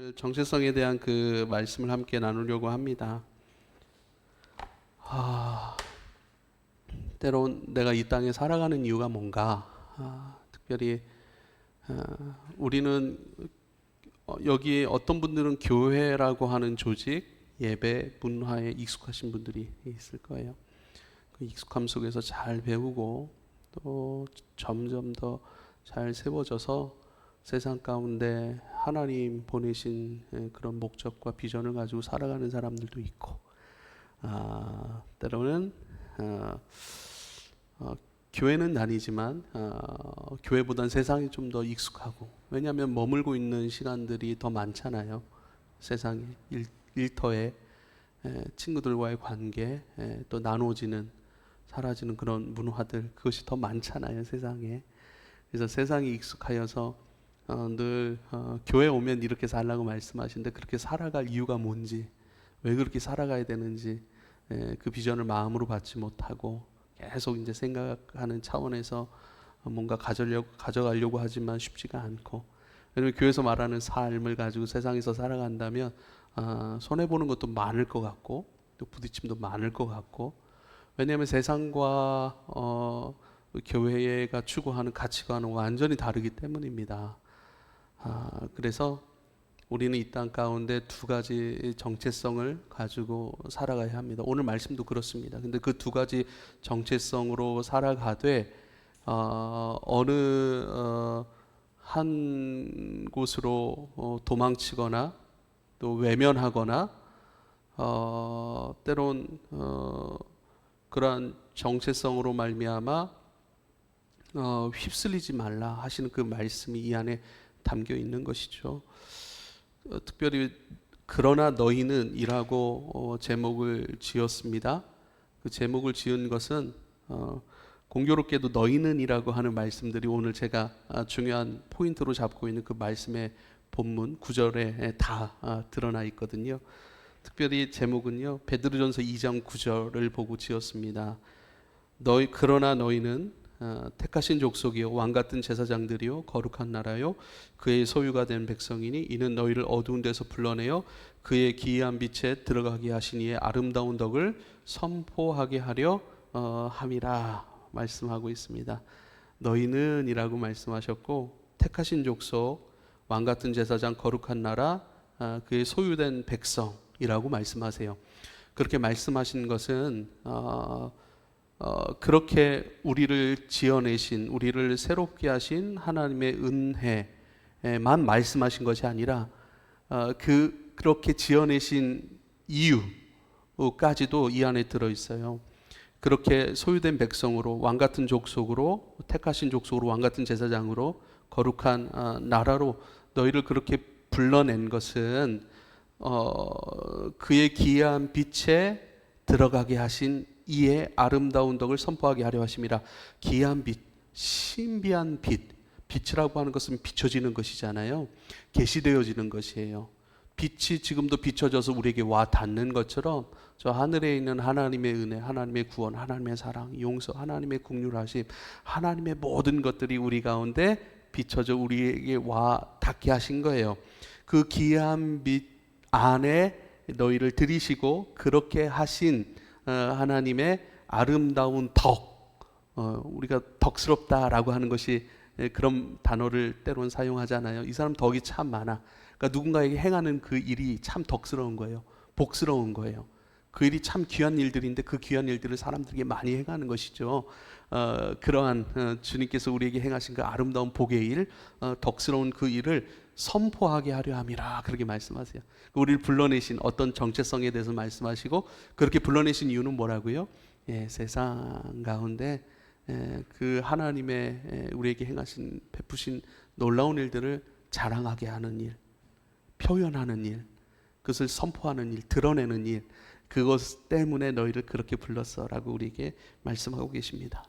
오늘 정체성에 대한 그 말씀을 함께 나누려고 합니다. 때론 내가 이 땅에 살아가는 이유가 뭔가, 특별히 우리는 여기 어떤 분들은 교회라고 하는 조직, 예배, 문화에 익숙하신 분들이 있을 거예요. 그 익숙함 속에서 잘 배우고 또 점점 더 잘 세워져서 세상 가운데 하나님 보내신 그런 목적과 비전을 가지고 살아가는 사람들도 있고, 때로는 교회는 아니지만 교회보단 세상이 좀 더 익숙하고, 왜냐하면 머물고 있는 시간들이 더 많잖아요. 세상에 일터에 친구들과의 관계, 또 나눠지는 사라지는 그런 문화들, 그것이 더 많잖아요, 세상에. 그래서 세상이 익숙하여서 늘 교회 오면 이렇게 살라고 말씀하시는데, 그렇게 살아갈 이유가 뭔지, 왜 그렇게 살아가야 되는지 그 비전을 마음으로 받지 못하고 계속 이제 생각하는 차원에서 뭔가 가져가려고 하지만 쉽지가 않고, 왜냐하면 교회에서 말하는 삶을 가지고 세상에서 살아간다면 손해보는 것도 많을 것 같고 또 부딪힘도 많을 것 같고, 왜냐하면 세상과 교회가 추구하는 가치관은 완전히 다르기 때문입니다. 그래서 우리는 이 땅 가운데 두 가지 정체성을 가지고 살아가야 합니다. 오늘 말씀도 그렇습니다. 근데 그 두 가지 정체성으로 살아가되 어느 한 곳으로 도망치거나 또 외면하거나 때론 그러한 정체성으로 말미암아 휩쓸리지 말라 하시는 그 말씀이 이 안에 담겨 있는 것이죠. 특별히 그러나 너희는 이라고 제목을 지었습니다. 그 제목을 지은 것은 공교롭게도 너희는 이라고 하는 말씀들이 오늘 제가 중요한 포인트로 잡고 있는 그 말씀의 본문 구절에 다 드러나 있거든요. 특별히 제목은요, 베드로전서 2장 9절을 보고 지었습니다. 그러나 너희는 택하신 족속이요 왕같은 제사장들이요 거룩한 나라요 그의 소유가 된 백성이니 이는 너희를 어두운 데서 불러내어 그의 기이한 빛에 들어가게 하신 이의 아름다운 덕을 선포하게 하려 함이라 말씀하고 있습니다. 너희는 이라고 말씀하셨고, 택하신 족속, 왕같은 제사장, 거룩한 나라, 그의 소유된 백성이라고 말씀하세요. 그렇게 말씀하신 것은 그렇게 우리를 지어내신, 우리를 새롭게 하신 하나님의 은혜만 말씀하신 것이 아니라 그렇게 지어내신 이유까지도 이 안에 들어있어요. 그렇게 소유된 백성으로, 왕같은 족속으로, 택하신 족속으로, 왕같은 제사장으로, 거룩한 나라로 너희를 그렇게 불러낸 것은 그의 기이한 빛에 들어가게 하신 이의 아름다운 덕을 선포하게 하려 하심이라. 기이한 빛, 신비한 빛, 빛이라고 하는 것은 비춰지는 것이잖아요. 계시되어지는 것이에요. 빛이 지금도 비춰져서 우리에게 와 닿는 것처럼 저 하늘에 있는 하나님의 은혜, 하나님의 구원, 하나님의 사랑, 용서, 하나님의 긍휼하심, 하나님의 모든 것들이 우리 가운데 비춰져 우리에게 와 닿게 하신 거예요. 그 기이한 빛 안에 너희를 들이시고 그렇게 하신 하나님의 아름다운 덕, 우리가 덕스럽다라고 하는 것이 그런 단어를 때론 사용하잖아요. 이 사람 덕이 참 많아. 그러니까 누군가에게 행하는 그 일이 참 덕스러운 거예요. 복스러운 거예요. 그 일이 참 귀한 일들인데 그 귀한 일들을 사람들에게 많이 행하는 것이죠. 그러한 주님께서 우리에게 행하신 그 아름다운 복의 일, 덕스러운 그 일을 선포하게 하려 함이라 그렇게 말씀하세요. 우리를 불러내신 어떤 정체성에 대해서 말씀하시고, 그렇게 불러내신 이유는 뭐라고요? 세상 가운데 그 하나님의 우리에게 행하신 베푸신 놀라운 일들을 자랑하게 하는 일, 표현하는 일, 그것을 선포하는 일, 드러내는 일, 그것 때문에 너희를 그렇게 불렀어라고 우리에게 말씀하고 계십니다.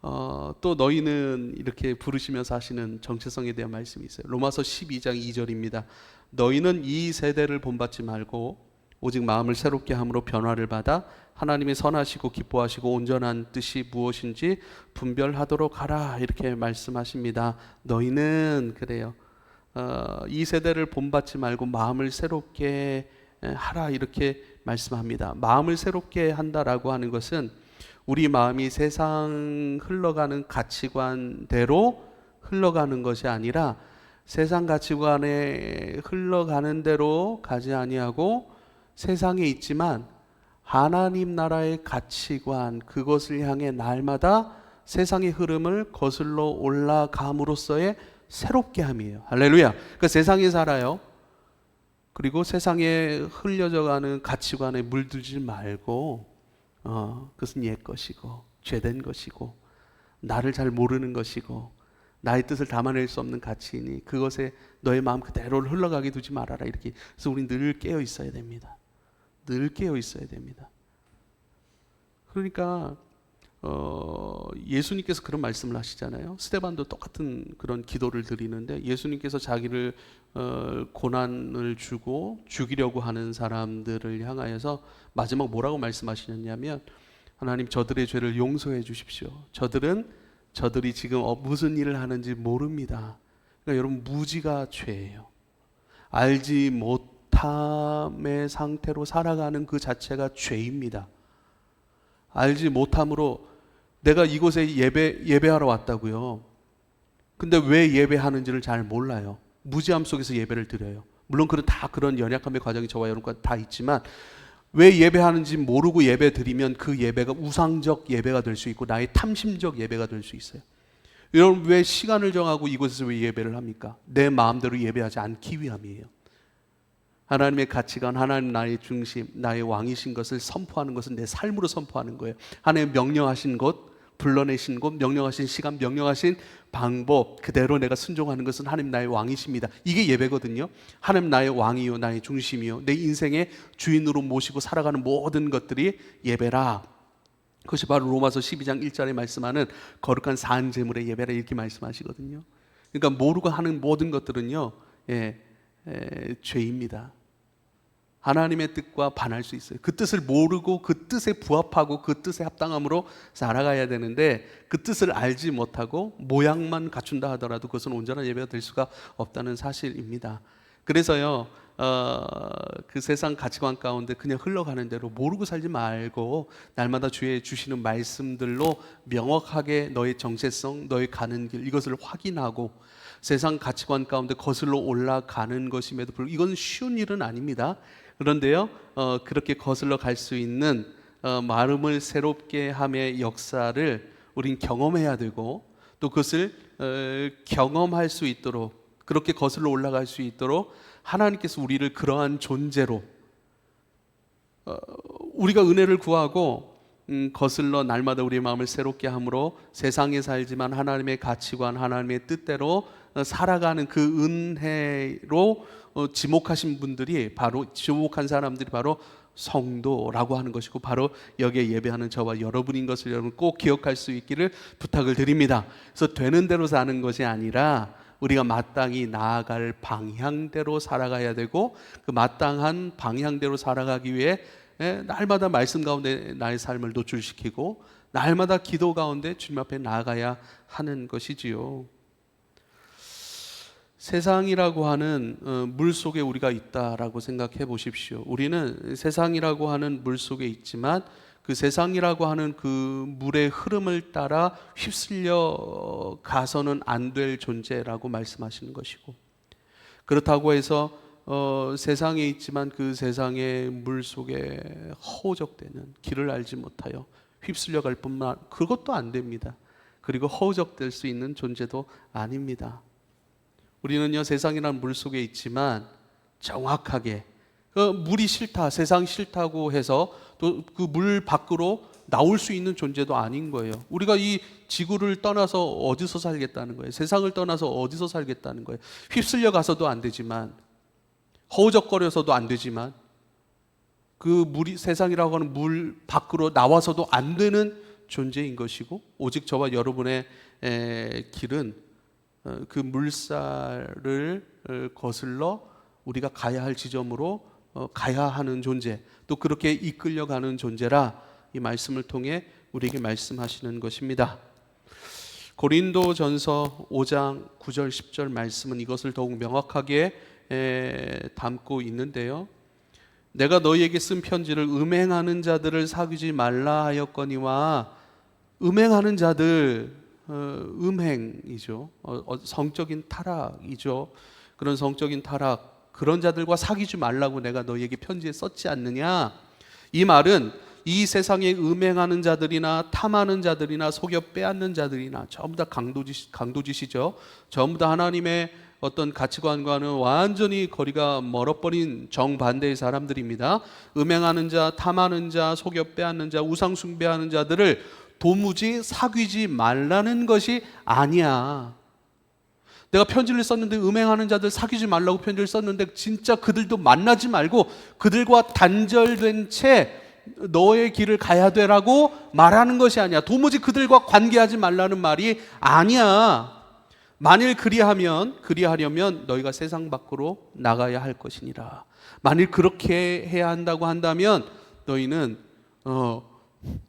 또 너희는 이렇게 부르시면서 하시는 정체성에 대한 말씀이 있어요. 로마서 12장 2절입니다. 너희는 이 세대를 본받지 말고 오직 마음을 새롭게 함으로 변화를 받아 하나님의 선하시고 기뻐하시고 온전한 뜻이 무엇인지 분별하도록 하라 이렇게 말씀하십니다. 너희는 그래요. 이 세대를 본받지 말고 마음을 새롭게 하라 이렇게 말씀합니다. 마음을 새롭게 한다라고 하는 것은 우리 마음이 세상 흘러가는 가치관대로 흘러가는 것이 아니라 세상 가치관에 흘러가는 대로 가지 아니하고 세상에 있지만 하나님 나라의 가치관 그것을 향해 날마다 세상의 흐름을 거슬러 올라감으로써의 새롭게 함이에요. 할렐루야. 그러니까 세상에 살아요. 그리고 세상에 흘려져가는 가치관에 물들지 말고 그것은 옛 것이고 죄된 것이고 나를 잘 모르는 것이고 나의 뜻을 담아낼 수 없는 가치이니 그것에 너의 마음 그대로 흘러가게 두지 말아라. 이렇게. 그래서 우리 늘 깨어 있어야 됩니다. 늘 깨어 있어야 됩니다. 그러니까 예수님께서 그런 말씀을 하시잖아요. 스데반도 똑같은 그런 기도를 드리는데 예수님께서 자기를 고난을 주고 죽이려고 하는 사람들을 향하여서 마지막 뭐라고 말씀하시냐면 하나님 저들의 죄를 용서해 주십시오. 저들이 지금 무슨 일을 하는지 모릅니다. 그러니까 여러분 무지가 죄예요. 알지 못함의 상태로 살아가는 그 자체가 죄입니다. 알지 못함으로 내가 이곳에 예배하러 왔다고요. 근데 왜 예배하는지를 잘 몰라요. 무지함 속에서 예배를 드려요. 물론 그런 연약함의 과정이 저와 여러분과 다 있지만 왜 예배하는지 모르고 예배 드리면 그 예배가 우상적 예배가 될 수 있고 나의 탐심적 예배가 될 수 있어요. 여러분 왜 시간을 정하고 이곳에서 왜 예배를 합니까? 내 마음대로 예배하지 않기 위함이에요. 하나님의 가치관, 하나님 나의 중심, 나의 왕이신 것을 선포하는 것은 내 삶으로 선포하는 거예요. 하나님 명령하신 것, 불러내신 곳, 명령하신 시간, 명령하신 방법 그대로 내가 순종하는 것은 하나님 나의 왕이십니다. 이게 예배거든요. 하나님 나의 왕이요 나의 중심이요 내 인생의 주인으로 모시고 살아가는 모든 것들이 예배라. 그것이 바로 로마서 12장 1절에 말씀하는 거룩한 산제물의 예배라 이렇게 말씀하시거든요. 그러니까 모르고 하는 모든 것들은요 죄입니다. 하나님의 뜻과 반할 수 있어요. 그 뜻을 모르고 그 뜻에 부합하고 그 뜻에 합당함으로 살아가야 되는데 그 뜻을 알지 못하고 모양만 갖춘다 하더라도 그것은 온전한 예배가 될 수가 없다는 사실입니다. 그래서요 그 세상 가치관 가운데 그냥 흘러가는 대로 모르고 살지 말고 날마다 주의 주시는 말씀들로 명확하게 너의 정체성, 너의 가는 길 이것을 확인하고 세상 가치관 가운데 거슬러 올라가는 것임에도 불구하고 이건 쉬운 일은 아닙니다. 그런데요 그렇게 거슬러 갈 수 있는 마음을 새롭게 함의 역사를 우린 경험해야 되고 또 그것을 경험할 수 있도록 그렇게 거슬러 올라갈 수 있도록 하나님께서 우리를 그러한 존재로 우리가 은혜를 구하고 거슬러 날마다 우리의 마음을 새롭게 함으로 세상에 살지만 하나님의 가치관 하나님의 뜻대로 살아가는 그 은혜로 지목하신 분들이 바로 지목한 사람들이 바로 성도라고 하는 것이고 바로 여기에 예배하는 저와 여러분인 것을 여러분 꼭 기억할 수 있기를 부탁을 드립니다. 그래서 되는 대로 사는 것이 아니라 우리가 마땅히 나아갈 방향대로 살아가야 되고 그 마땅한 방향대로 살아가기 위해 날마다 말씀 가운데 나의 삶을 노출시키고 날마다 기도 가운데 주님 앞에 나아가야 하는 것이지요. 세상이라고 하는 물 속에 우리가 있다라고 생각해 보십시오. 우리는 세상이라고 하는 물 속에 있지만 그 세상이라고 하는 그 물의 흐름을 따라 휩쓸려 가서는 안 될 존재라고 말씀하시는 것이고 그렇다고 해서 세상에 있지만 그 세상의 물 속에 허우적대는 길을 알지 못하여 휩쓸려 갈 뿐만 그것도 안 됩니다. 그리고 허우적댈 수 있는 존재도 아닙니다. 우리는요 세상이라는 물 속에 있지만 정확하게 물이 싫다 세상 싫다고 해서 또 그 물 밖으로 나올 수 있는 존재도 아닌 거예요. 우리가 이 지구를 떠나서 어디서 살겠다는 거예요. 세상을 떠나서 어디서 살겠다는 거예요. 휩쓸려 가서도 안 되지만 허우적거려서도 안 되지만 그 물이 세상이라고 하는 물 밖으로 나와서도 안 되는 존재인 것이고 오직 저와 여러분의 길은 그 물살을 거슬러 우리가 가야 할 지점으로 가야 하는 존재 또 그렇게 이끌려가는 존재라 이 말씀을 통해 우리에게 말씀하시는 것입니다. 고린도전서 5장 9절 10절 말씀은 이것을 더욱 명확하게 담고 있는데요. 내가 너희에게 쓴 편지를 음행하는 자들을 사귀지 말라 하였거니와, 음행하는 자들, 음행이죠. 성적인 타락이죠. 그런 성적인 타락, 그런 자들과 사귀지 말라고 내가 너희에게 편지에 썼지 않느냐. 이 말은 이 세상에 음행하는 자들이나 탐하는 자들이나 속여 빼앗는 자들이나 전부 다 강도짓이죠. 전부 다 하나님의 어떤 가치관과는 완전히 거리가 멀어버린 정반대의 사람들입니다. 음행하는 자, 탐하는 자, 속여 빼앗는 자, 우상 숭배하는 자들을 도무지 사귀지 말라는 것이 아니야. 내가 편지를 썼는데 음행하는 자들 사귀지 말라고 편지를 썼는데 진짜 그들도 만나지 말고 그들과 단절된 채 너의 길을 가야 되라고 말하는 것이 아니야. 도무지 그들과 관계하지 말라는 말이 아니야. 만일 그리하려면 너희가 세상 밖으로 나가야 할 것이니라. 만일 그렇게 해야 한다고 한다면 너희는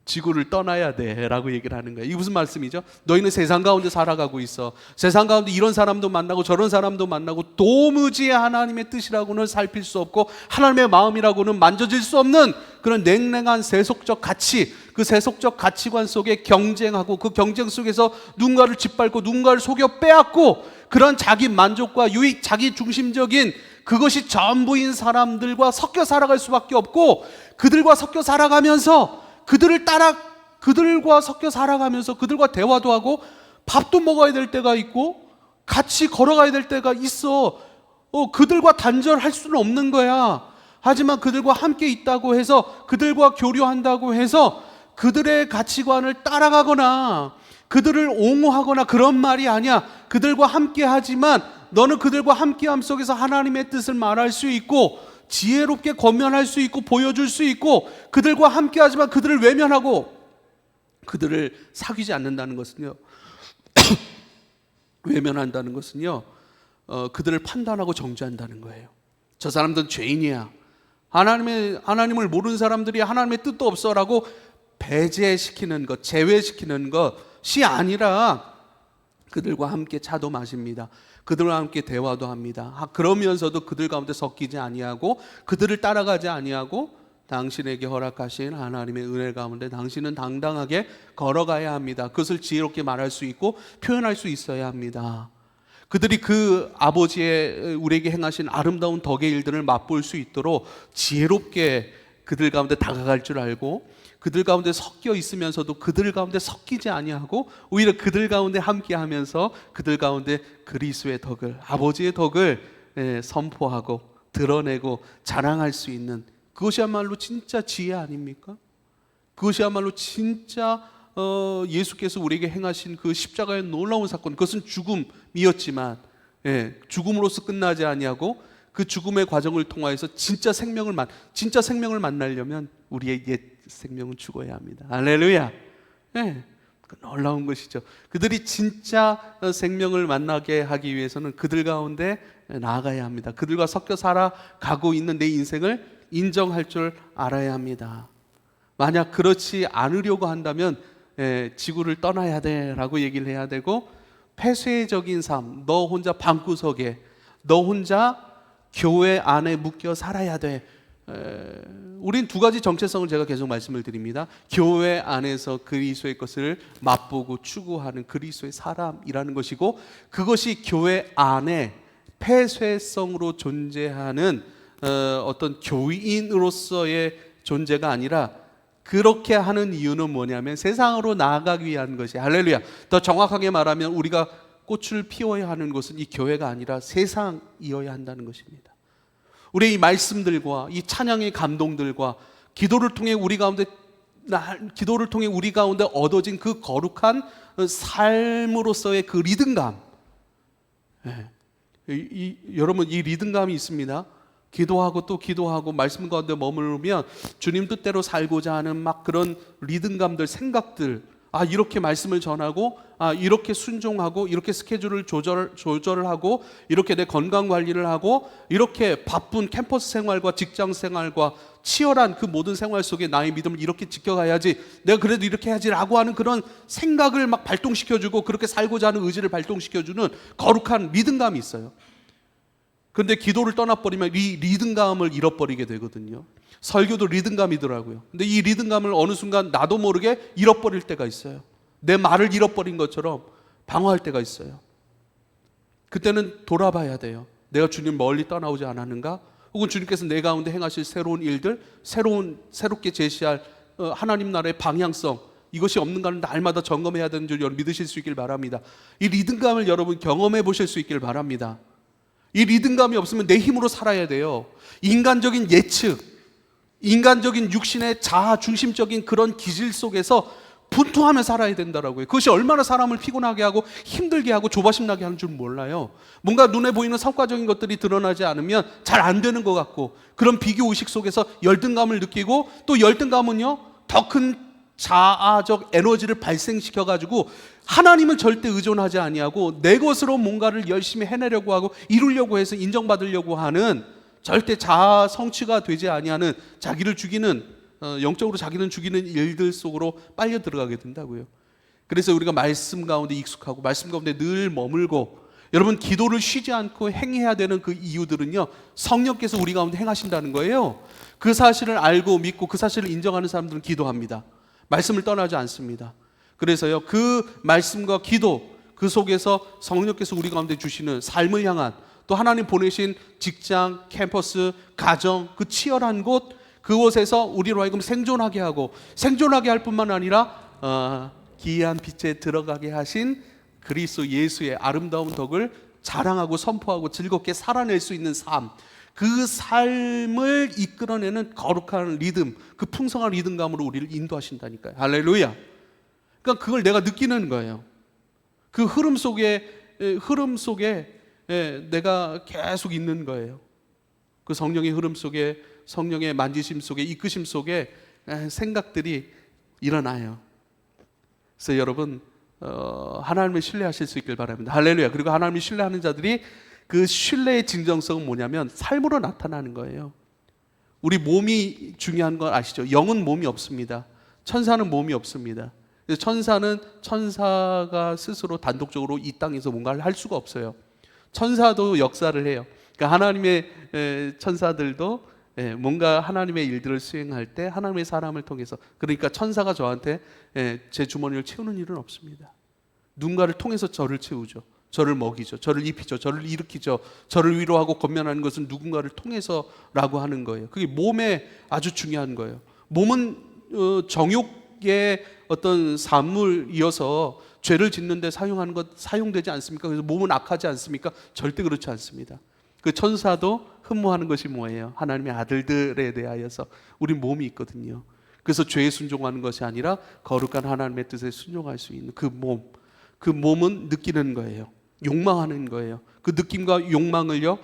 지구를 떠나야 돼 라고 얘기를 하는 거예요. 이게 무슨 말씀이죠? 너희는 세상 가운데 살아가고 있어. 세상 가운데 이런 사람도 만나고 저런 사람도 만나고 도무지 하나님의 뜻이라고는 살필 수 없고 하나님의 마음이라고는 만져질 수 없는 그런 냉랭한 세속적 가치, 그 세속적 가치관 속에 경쟁하고 그 경쟁 속에서 누군가를 짓밟고 누군가를 속여 빼앗고 그런 자기 만족과 유익, 자기 중심적인 그것이 전부인 사람들과 섞여 살아갈 수밖에 없고, 그들과 섞여 살아가면서 그들과 섞여 살아가면서 그들과 대화도 하고 밥도 먹어야 될 때가 있고 같이 걸어가야 될 때가 있어. 그들과 단절할 수는 없는 거야. 하지만 그들과 함께 있다고 해서, 그들과 교류한다고 해서 그들의 가치관을 따라가거나 그들을 옹호하거나 그런 말이 아니야. 그들과 함께 하지만 너는 그들과 함께함 속에서 하나님의 뜻을 말할 수 있고 지혜롭게 권면할 수 있고 보여줄 수 있고, 그들과 함께하지만 그들을 외면하고 그들을 사귀지 않는다는 것은요 외면한다는 것은요 그들을 판단하고 정죄한다는 거예요. 저 사람들은 죄인이야, 하나님을 모르는 사람들이 하나님의 뜻도 없어라고 배제시키는 것, 제외시키는 것이 아니라 그들과 함께 차도 마십니다. 그들과 함께 대화도 합니다. 그러면서도 그들 가운데 섞이지 아니하고 그들을 따라가지 아니하고 당신에게 허락하신 하나님의 은혜 가운데 당신은 당당하게 걸어가야 합니다. 그것을 지혜롭게 말할 수 있고 표현할 수 있어야 합니다. 그들이 그 아버지의 우리에게 행하신 아름다운 덕의 일들을 맛볼 수 있도록 지혜롭게 그들 가운데 다가갈 줄 알고, 그들 가운데 섞여 있으면서도 그들 가운데 섞이지 아니하고 오히려 그들 가운데 함께하면서 그들 가운데 그리스도의 덕을, 아버지의 덕을 선포하고 드러내고 자랑할 수 있는, 그것이야말로 진짜 지혜 아닙니까? 그것이야말로 진짜 예수께서 우리에게 행하신 그 십자가의 놀라운 사건, 그것은 죽음이었지만 죽음으로서 끝나지 아니하고 그 죽음의 과정을 통하여서 진짜 생명을 만나려면 우리의 옛 생명은 죽어야 합니다. 할렐루야. 놀라운 것이죠. 그들이 진짜 생명을 만나게 하기 위해서는 그들 가운데 나아가야 합니다. 그들과 섞여 살아가고 있는 내 인생을 인정할 줄 알아야 합니다. 만약 그렇지 않으려고 한다면 지구를 떠나야 돼라고 얘기를 해야 되고, 폐쇄적인 삶, 너 혼자 방구석에, 너 혼자 교회 안에 묶여 살아야 돼. 우린 두 가지 정체성을 제가 계속 말씀을 드립니다. 교회 안에서 그리스도의 것을 맛보고 추구하는 그리스도의 사람이라는 것이고, 그것이 교회 안에 폐쇄성으로 존재하는 어떤 교인으로서의 존재가 아니라, 그렇게 하는 이유는 뭐냐면 세상으로 나아가기 위한 것이, 할렐루야. 더 정확하게 말하면 우리가 꽃을 피워야 하는 것은 이 교회가 아니라 세상이어야 한다는 것입니다. 우리의 이 말씀들과 이 찬양의 감동들과 기도를 통해 우리 가운데 얻어진 그 거룩한 삶으로서의 그 리듬감, 여러분 이 리듬감이 있습니다. 기도하고 또 기도하고 말씀 가운데 머무르면 주님 뜻대로 살고자 하는 막 그런 리듬감들, 생각들, 이렇게 말씀을 전하고, 이렇게 순종하고, 이렇게 스케줄을 조절을 하고, 이렇게 내 건강 관리를 하고, 이렇게 바쁜 캠퍼스 생활과 직장 생활과 치열한 그 모든 생활 속에 나의 믿음을 이렇게 지켜가야지, 내가 그래도 이렇게 해야지라고 하는 그런 생각을 막 발동시켜주고, 그렇게 살고자 하는 의지를 발동시켜주는 거룩한 리듬감이 있어요. 그런데 기도를 떠나버리면 이 리듬감을 잃어버리게 되거든요. 설교도 리듬감이더라고요. 근데 이 리듬감을 어느 순간 나도 모르게 잃어버릴 때가 있어요. 내 말을 잃어버린 것처럼 방어할 때가 있어요. 그때는 돌아봐야 돼요. 내가 주님 멀리 떠나오지 않았는가? 혹은 주님께서 내 가운데 행하실 새로운 일들, 새롭게 제시할 하나님 나라의 방향성, 이것이 없는가는 날마다 점검해야 되는 줄 여러분 믿으실 수 있길 바랍니다. 이 리듬감을 여러분 경험해 보실 수 있길 바랍니다. 이 리듬감이 없으면 내 힘으로 살아야 돼요. 인간적인 예측, 인간적인 육신의 자아 중심적인 그런 기질 속에서 분투하며 살아야 된다라고요. 그것이 얼마나 사람을 피곤하게 하고 힘들게 하고 조바심 나게 하는 줄 몰라요. 뭔가 눈에 보이는 성과적인 것들이 드러나지 않으면 잘 안 되는 것 같고, 그런 비교 의식 속에서 열등감을 느끼고, 또 열등감은요 더 큰 자아적 에너지를 발생시켜가지고 하나님은 절대 의존하지 아니하고 내 것으로 뭔가를 열심히 해내려고 하고 이루려고 해서 인정받으려고 하는, 절대 자아 성취가 되지 아니하는 자기를 죽이는, 영적으로 자기는 죽이는 일들 속으로 빨려 들어가게 된다고요. 그래서 우리가 말씀 가운데 익숙하고 말씀 가운데 늘 머물고, 여러분 기도를 쉬지 않고 행해야 되는 그 이유들은요, 성령께서 우리 가운데 행하신다는 거예요. 그 사실을 알고 믿고 그 사실을 인정하는 사람들은 기도합니다. 말씀을 떠나지 않습니다. 그래서요, 그 말씀과 기도, 그 속에서 성령께서 우리 가운데 주시는 삶을 향한, 또 하나님 보내신 직장, 캠퍼스, 가정, 그 치열한 곳, 그곳에서 우리로 하여금 생존하게 하고, 생존하게 할 뿐만 아니라 기이한 빛에 들어가게 하신 그리스도 예수의 아름다운 덕을 자랑하고 선포하고 즐겁게 살아낼 수 있는 삶, 그 삶을 이끌어내는 거룩한 리듬, 그 풍성한 리듬감으로 우리를 인도하신다니까요. 할렐루야. 그러니까 그걸 내가 느끼는 거예요. 그 흐름 속에 내가 계속 있는 거예요. 그 성령의 흐름 속에, 성령의 만지심 속에, 이끄심 속에 생각들이 일어나요. 그래서 여러분 하나님을 신뢰하실 수 있길 바랍니다. 할렐루야. 그리고 하나님을 신뢰하는 자들이 그 신뢰의 진정성은 뭐냐면 삶으로 나타나는 거예요. 우리 몸이 중요한 건 아시죠? 영은 몸이 없습니다. 천사는 몸이 없습니다. 천사는 천사가 스스로 단독적으로 이 땅에서 뭔가를 할 수가 없어요. 천사도 역사를 해요. 그러니까 하나님의 천사들도 뭔가 하나님의 일들을 수행할 때 하나님의 사람을 통해서, 그러니까 천사가 저한테 제 주머니를 채우는 일은 없습니다. 누군가를 통해서 저를 채우죠. 저를 먹이죠. 저를 입히죠. 저를 일으키죠. 저를 위로하고 권면하는 것은 누군가를 통해서라고 하는 거예요. 그게 몸에 아주 중요한 거예요. 몸은 정욕의 어떤 산물이어서 죄를 짓는데 사용하는 것 사용되지 않습니까? 그래서 몸은 악하지 않습니까? 절대 그렇지 않습니다. 그 천사도 흠모하는 것이 뭐예요? 하나님의 아들들에 대하여서 우리 몸이 있거든요. 그래서 죄에 순종하는 것이 아니라 거룩한 하나님의 뜻에 순종할 수 있는 그 몸, 그 몸은 느끼는 거예요. 욕망하는 거예요. 그 느낌과 욕망을요,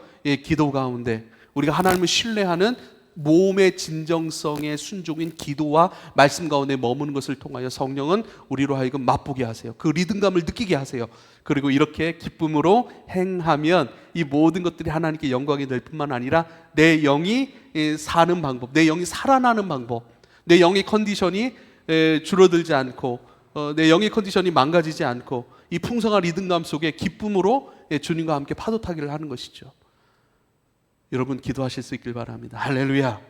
기도 가운데 우리가 하나님을 신뢰하는 몸의 진정성의 순종인 기도와 말씀 가운데 머무는 것을 통하여 성령은 우리로 하여금 맛보게 하세요. 그 리듬감을 느끼게 하세요. 그리고 이렇게 기쁨으로 행하면 이 모든 것들이 하나님께 영광이 될 뿐만 아니라 내 영이 사는 방법, 내 영이 살아나는 방법, 내 영의 컨디션이 줄어들지 않고 내 영의 컨디션이 망가지지 않고 이 풍성한 리듬감 속에 기쁨으로 주님과 함께 파도 타기를 하는 것이죠. 여러분 기도하실 수 있길 바랍니다. 할렐루야.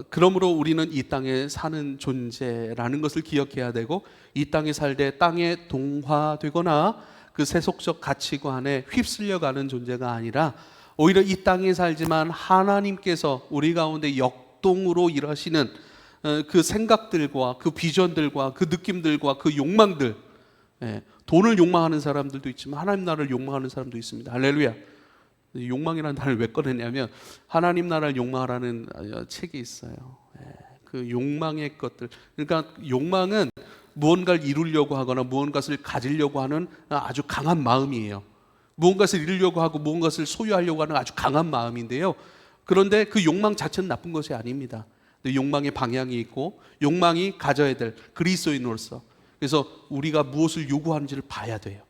그러므로 우리는 이 땅에 사는 존재라는 것을 기억해야 되고, 이 땅에 살 때 땅에 동화되거나 그 세속적 가치관에 휩쓸려가는 존재가 아니라 오히려 이 땅에 살지만 하나님께서 우리 가운데 역동으로 일하시는 그 생각들과 그 비전들과 그 느낌들과 그 욕망들, 돈을 욕망하는 사람들도 있지만 하나님 나라를 욕망하는 사람도 있습니다. 할렐루야. 욕망이라는 단어를 왜 꺼냈냐면 하나님 나라를 욕망하라는 책이 있어요. 그 욕망의 것들, 그러니까 욕망은 무언가를 이루려고 하거나 무언가를 가지려고 하는 아주 강한 마음이에요. 무언가를 이루려고 하고 무언가를 소유하려고 하는 아주 강한 마음인데요. 그런데 그 욕망 자체는 나쁜 것이 아닙니다. 근데 욕망의 방향이 있고 욕망이 가져야 될 그리스도인으로서, 그래서 우리가 무엇을 요구하는지를 봐야 돼요.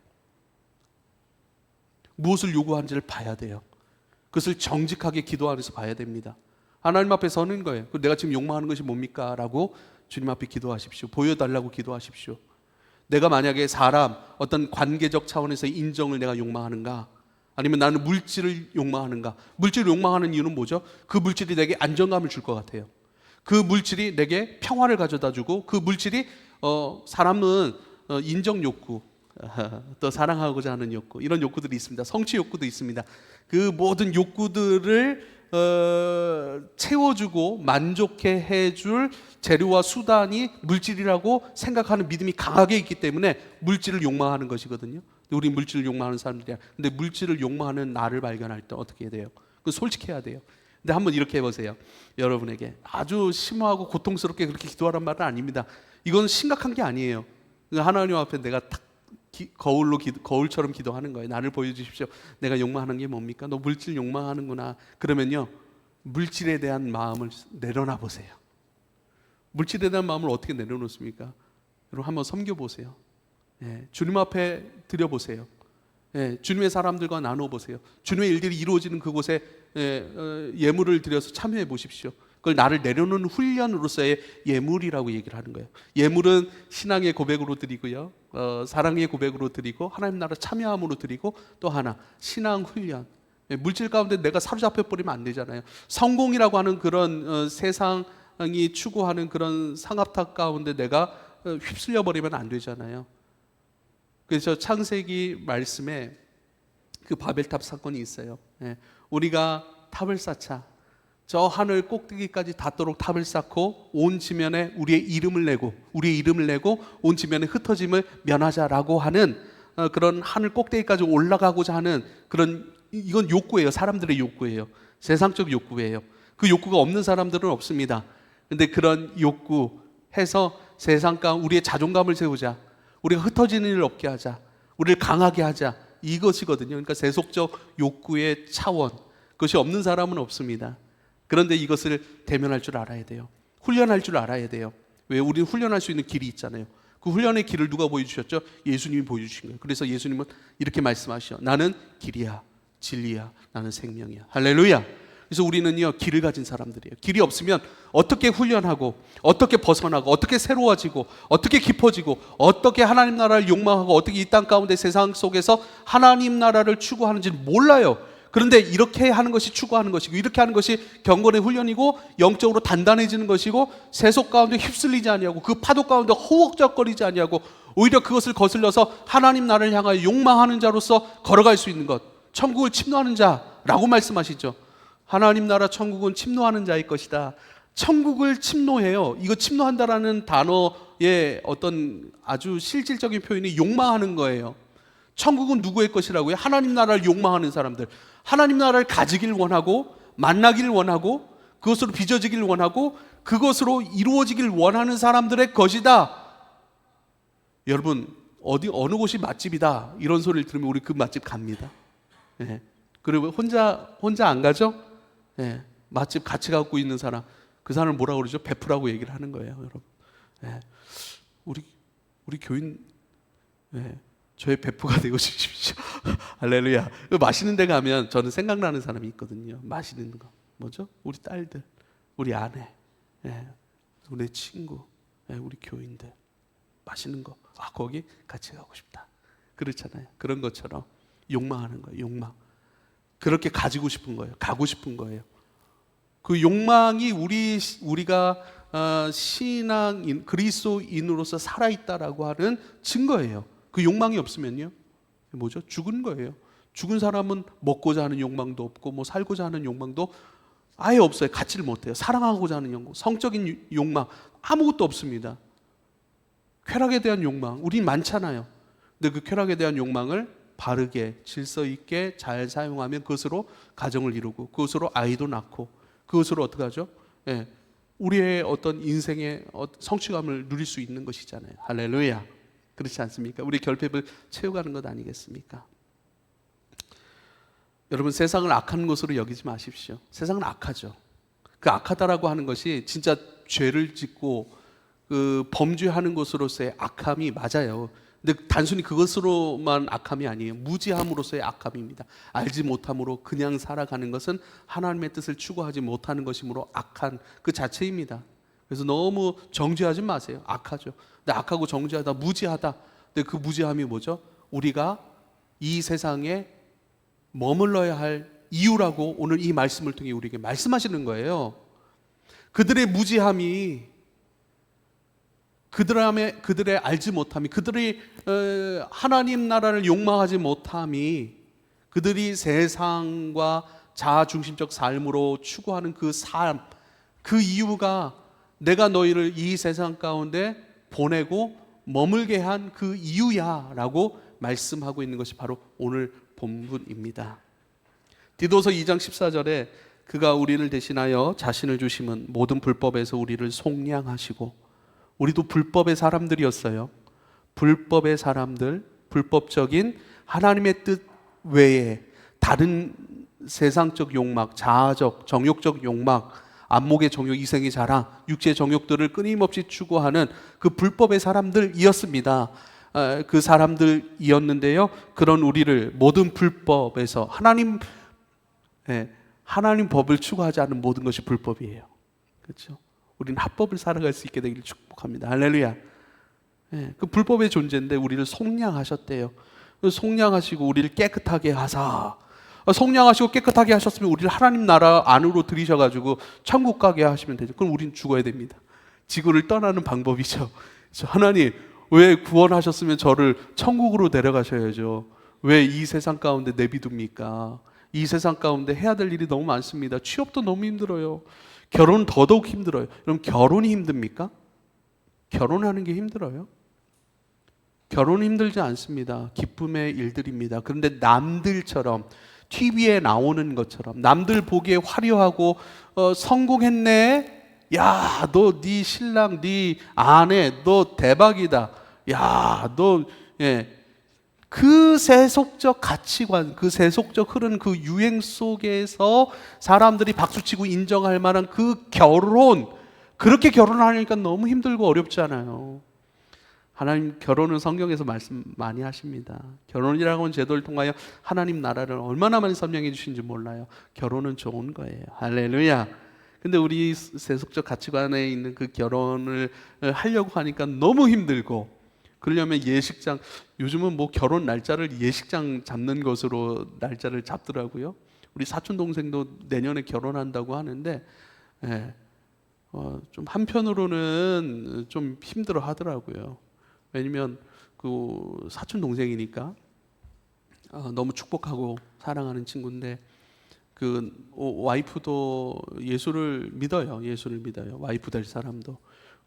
무엇을 요구하는지를 봐야 돼요. 그것을 정직하게 기도하면서 봐야 됩니다. 하나님 앞에 서는 거예요. 내가 지금 욕망하는 것이 뭡니까? 라고 주님 앞에 기도하십시오. 보여달라고 기도하십시오. 내가 만약에 사람, 어떤 관계적 차원에서 인정을 내가 욕망하는가? 아니면 나는 물질을 욕망하는가? 물질을 욕망하는 이유는 뭐죠? 그 물질이 내게 안정감을 줄 것 같아요. 그 물질이 내게 평화를 가져다 주고, 그 물질이 사람은 인정 욕구, 또 사랑하고자 하는 욕구, 이런 욕구들이 있습니다. 성취 욕구도 있습니다. 그 모든 욕구들을 채워주고 만족해 해줄 재료와 수단이 물질이라고 생각하는 믿음이 강하게 있기 때문에 물질을 욕망하는 것이거든요. 우리 물질을 욕망하는 사람들이야. 근데 물질을 욕망하는 나를 발견할 때 어떻게 해야 돼요? 그 솔직해야 돼요. 근데 한번 이렇게 해보세요. 여러분에게 아주 심오하고 고통스럽게 그렇게 기도하란 말은 아닙니다. 이건 심각한 게 아니에요. 하나님 앞에 내가 탁 거울처럼 기도하는 거예요. 나를 보여주십시오. 내가 욕망하는 게 뭡니까? 너 물질 욕망하는구나. 그러면요, 물질에 대한 마음을 내려놔 보세요. 물질에 대한 마음을 어떻게 내려놓습니까? 여러분 한번 섬겨보세요. 주님 앞에 드려보세요. 주님의 사람들과 나눠보세요. 주님의 일들이 이루어지는 그곳에 예물을 드려서 참여해 보십시오. 그걸 나를 내려놓는 훈련으로서의 예물이라고 얘기를 하는 거예요. 예물은 신앙의 고백으로 드리고요, 사랑의 고백으로 드리고, 하나님 나라 참여함으로 드리고, 또 하나 신앙 훈련. 물질 가운데 내가 사로잡혀 버리면 안 되잖아요. 성공이라고 하는 그런 세상이 추구하는 그런 상압탑 가운데 내가 휩쓸려 버리면 안 되잖아요. 그래서 창세기 말씀에 그 바벨탑 사건이 있어요. 우리가 탑을 쌓자. 저 하늘 꼭대기까지 닿도록 탑을 쌓고 온 지면에 우리의 이름을 내고 온 지면에 흩어짐을 면하자라고 하는 그런 하늘 꼭대기까지 올라가고자 하는 그런, 이건 욕구예요. 사람들의 욕구예요. 세상적 욕구예요. 그 욕구가 없는 사람들은 없습니다. 근데 그런 욕구 해서 세상 가운데 우리의 자존감을 세우자, 우리가 흩어지는 일 없게 하자, 우리를 강하게 하자, 이것이거든요. 그러니까 세속적 욕구의 차원, 그것이 없는 사람은 없습니다. 그런데 이것을 대면할 줄 알아야 돼요. 훈련할 줄 알아야 돼요. 왜? 우리는 훈련할 수 있는 길이 있잖아요. 그 훈련의 길을 누가 보여주셨죠? 예수님이 보여주신 거예요. 그래서 예수님은 이렇게 말씀하시죠. 나는 길이야, 진리야, 나는 생명이야. 할렐루야. 그래서 우리는요, 길을 가진 사람들이에요. 길이 없으면 어떻게 훈련하고, 어떻게 벗어나고, 어떻게 새로워지고, 어떻게 깊어지고, 어떻게 하나님 나라를 욕망하고, 어떻게 이 땅 가운데 세상 속에서 하나님 나라를 추구하는지는 몰라요. 그런데 이렇게 하는 것이 추구하는 것이고, 이렇게 하는 것이 경건의 훈련이고, 영적으로 단단해지는 것이고, 세속 가운데 휩쓸리지 아니하고, 그 파도 가운데 허벅적거리지 아니하고, 오히려 그것을 거슬러서 하나님 나라를 향하여 욕망하는 자로서 걸어갈 수 있는 것, 천국을 침노하는 자라고 말씀하시죠. 하나님 나라 천국은 침노하는 자의 것이다. 천국을 침노해요. 이거 침노한다라는 단어의 어떤 아주 실질적인 표현이 욕망하는 거예요. 천국은 누구의 것이라고요? 하나님 나라를 욕망하는 사람들, 하나님 나라를 가지길 원하고, 만나길 원하고, 그것으로 빚어지길 원하고, 그것으로 이루어지길 원하는 사람들의 것이다. 여러분, 어느 곳이 맛집이다 이런 소리를 들으면 우리 그 맛집 갑니다. 그리고 혼자 안 가죠? 맛집 같이 갖고 있는 사람, 그 사람을 뭐라고 그러죠? 베프라고 얘기를 하는 거예요, 여러분. 우리 교인, 저의 베프가 되고 싶으시죠? 할렐루야. 맛있는 데 가면 저는 생각나는 사람이 있거든요. 맛있는 거 뭐죠? 우리 딸들, 우리 아내, 우리 친구, 우리 교인들, 맛있는 거, 거기 같이 가고 싶다. 그렇잖아요. 그런 것처럼 욕망하는 거예요. 욕망. 그렇게 가지고 싶은 거예요. 가고 싶은 거예요. 그 욕망이 우리가 신앙인, 그리스도인으로서 살아있다라고 하는 증거예요. 그 욕망이 없으면요, 뭐죠? 죽은 거예요. 죽은 사람은 먹고자 하는 욕망도 없고, 뭐 살고자 하는 욕망도 아예 없어요. 갖지를 못해요. 사랑하고자 하는 욕망, 성적인 욕망 아무것도 없습니다. 쾌락에 대한 욕망, 우린 많잖아요. 근데 그 쾌락에 대한 욕망을 바르게, 질서 있게 잘 사용하면 그것으로 가정을 이루고, 그것으로 아이도 낳고, 그것으로 어떻게 하죠? 우리의 어떤 인생의 성취감을 누릴 수 있는 것이잖아요. 할렐루야. 그렇지 않습니까? 우리 결핍을 채워가는 것 아니겠습니까? 여러분, 세상을 악한 것으로 여기지 마십시오. 세상은 악하죠. 그 악하다라고 하는 것이 진짜 죄를 짓고 그 범죄하는 것으로서의 악함이 맞아요. 근데 단순히 그것으로만 악함이 아니에요. 무지함으로서의 악함입니다. 알지 못함으로 그냥 살아가는 것은 하나님의 뜻을 추구하지 못하는 것이므로 악한 그 자체입니다. 그래서 너무 정죄하지 마세요. 악하죠. 근데 악하고 정죄하다, 무지하다. 근데 그 무지함이 뭐죠? 우리가 이 세상에 머물러야 할 이유라고 오늘 이 말씀을 통해 우리에게 말씀하시는 거예요. 그들의 무지함이, 그들의 알지 못함이, 그들이 하나님 나라를 욕망하지 못함이, 그들이 세상과 자아중심적 삶으로 추구하는 그 삶, 그 이유가 내가 너희를 이 세상 가운데 보내고 머물게 한 그 이유야 라고 말씀하고 있는 것이 바로 오늘 본문입니다. 디도서 2장 14절에 그가 우리를 대신하여 자신을 주심은 모든 불법에서 우리를 속량하시고, 우리도 불법의 사람들이었어요. 불법의 사람들, 불법적인 하나님의 뜻 외에 다른 세상적 욕망, 자아적, 정욕적 욕망, 안목의 정욕, 이생의 자랑, 육체의 정욕들을 끊임없이 추구하는 그 불법의 사람들이었습니다. 그 사람들이었는데요, 그런 우리를 모든 불법에서 하나님 법을 추구하지 않는 모든 것이 불법이에요. 그렇죠? 우리는 합법을 살아갈 수 있게 되기를 축복합니다. 할렐루야. 그 불법의 존재인데 우리를 속량하셨대요. 속량하시고 우리를 깨끗하게 하사, 속량하시고 깨끗하게 하셨으면 우리를 하나님 나라 안으로 들이셔가지고 천국 가게 하시면 되죠. 그럼 우리는 죽어야 됩니다. 지구를 떠나는 방법이죠. 하나님, 왜 구원하셨으면 저를 천국으로 데려가셔야죠. 왜 이 세상 가운데 내비둡니까? 이 세상 가운데 해야 될 일이 너무 많습니다. 취업도 너무 힘들어요. 결혼은 더더욱 힘들어요. 그럼 결혼이 힘듭니까? 결혼하는 게 힘들어요? 결혼은 힘들지 않습니다. 기쁨의 일들입니다. 그런데 남들처럼, TV에 나오는 것처럼, 남들 보기에 화려하고 성공했네, 야, 너 네 신랑, 네 아내, 너 대박이다, 야, 너, 그 세속적 가치관, 그 세속적 흐르는 그 유행 속에서 사람들이 박수치고 인정할 만한 그 결혼, 그렇게 결혼하니까 너무 힘들고 어렵잖아요. 하나님 결혼은 성경에서 말씀 많이 하십니다. 결혼이라고 하는 제도를 통하여 하나님 나라를 얼마나 많이 설명해 주신지 몰라요. 결혼은 좋은 거예요. 할렐루야. 근데 우리 세속적 가치관에 있는 그 결혼을 하려고 하니까 너무 힘들고, 그러려면 예식장, 요즘은 뭐 결혼 날짜를 예식장 잡는 것으로 날짜를 잡더라고요. 우리 사촌 동생도 내년에 결혼한다고 하는데, 좀 한편으로는 좀 힘들어 하더라고요. 왜냐면 그 사촌 동생이니까 너무 축복하고 사랑하는 친구인데, 그 와이프도 예수를 믿어요. 와이프 될 사람도.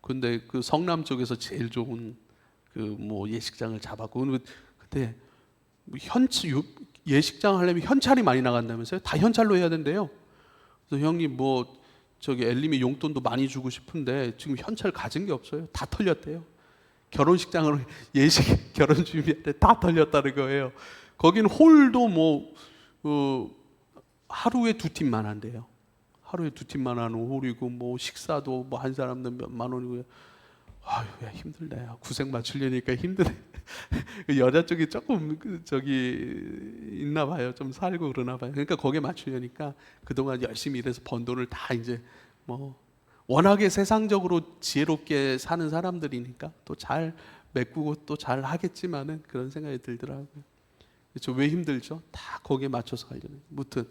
근데 그 성남 쪽에서 제일 좋은 그 뭐 예식장을 잡았고, 그때 예식장 하려면 현찰이 많이 나간다면서요? 다 현찰로 해야 된대요. 그래서 형님 뭐 저기 엘림이 용돈도 많이 주고 싶은데 지금 현찰 가진 게 없어요. 다 털렸대요. 결혼식장으로 예식 결혼 준비할 때 다 털렸다는 거예요. 거긴 홀도 뭐 하루에 2팀만 한대요. 하루에 2팀만 하는 홀이고, 뭐 식사도 뭐 한 사람들 몇만 원이고요. 아유, 야, 힘들다. 구색 맞추려니까 힘드네. 여자 쪽이 조금 저기 있나 봐요. 좀 살고 그러나 봐요. 그러니까 거기에 맞추려니까 그동안 열심히 일해서 번 돈을 다 이제 뭐 워낙에 세상적으로 지혜롭게 사는 사람들이니까 또 잘 메꾸고 또 잘 하겠지만은 그런 생각이 들더라고요. 그렇죠? 왜 힘들죠? 다 거기에 맞춰서 가려는. 무튼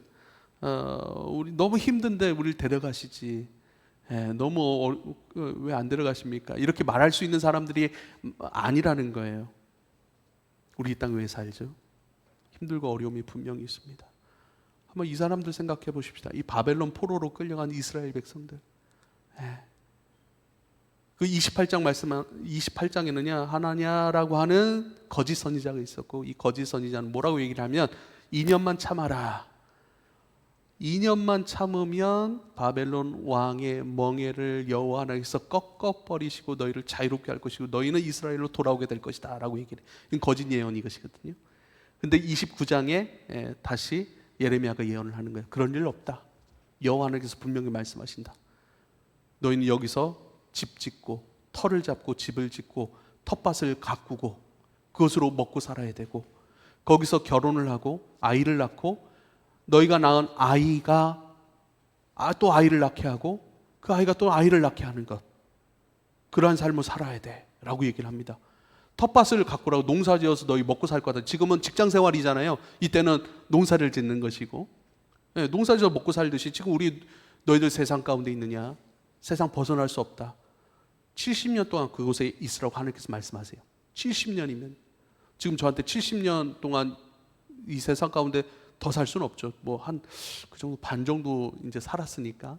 우리 너무 힘든데 우리를 데려가시지. 너무 왜 안 데려가십니까? 이렇게 말할 수 있는 사람들이 아니라는 거예요. 우리 이 땅 왜 살죠? 힘들고 어려움이 분명히 있습니다. 한번 이 사람들 생각해 보십시다. 이 바벨론 포로로 끌려간 이스라엘 백성들. 그 28장에는요, 하나냐라고 하는 거짓 선지자가 있었고, 이 거짓 선지자는 뭐라고 얘기를 하면 2년만 참아라. 2년만 참으면 바벨론 왕의 멍에를 여호와 하나님께서 꺾어버리시고 너희를 자유롭게 할 것이고 너희는 이스라엘로 돌아오게 될 것이다 라고 얘기를 해요. 이건 거짓 예언이 것이거든요. 근데 29장에 다시 예레미야가 예언을 하는 거예요. 그런 일 없다. 여호와 하나님께서 분명히 말씀하신다. 너희는 여기서 집 짓고 터를 잡고 집을 짓고 텃밭을 가꾸고 그것으로 먹고 살아야 되고, 거기서 결혼을 하고 아이를 낳고 너희가 낳은 아이가 또 아이를 낳게 하고 그 아이가 또 아이를 낳게 하는 것, 그러한 삶을 살아야 돼 라고 얘기를 합니다. 텃밭을 가꾸라고, 농사지어서 너희 먹고 살 거다. 지금은 직장생활이잖아요. 이때는 농사를 짓는 것이고, 농사지어서 먹고 살듯이 지금 너희들 세상 가운데 있느냐? 세상 벗어날 수 없다. 70년 동안 그곳에 있으라고 하나님께서 말씀하세요. 70년이면 지금 저한테 70년 동안 이 세상 가운데 더 살 수는 없죠. 뭐 한 그 정도 반 정도 이제 살았으니까,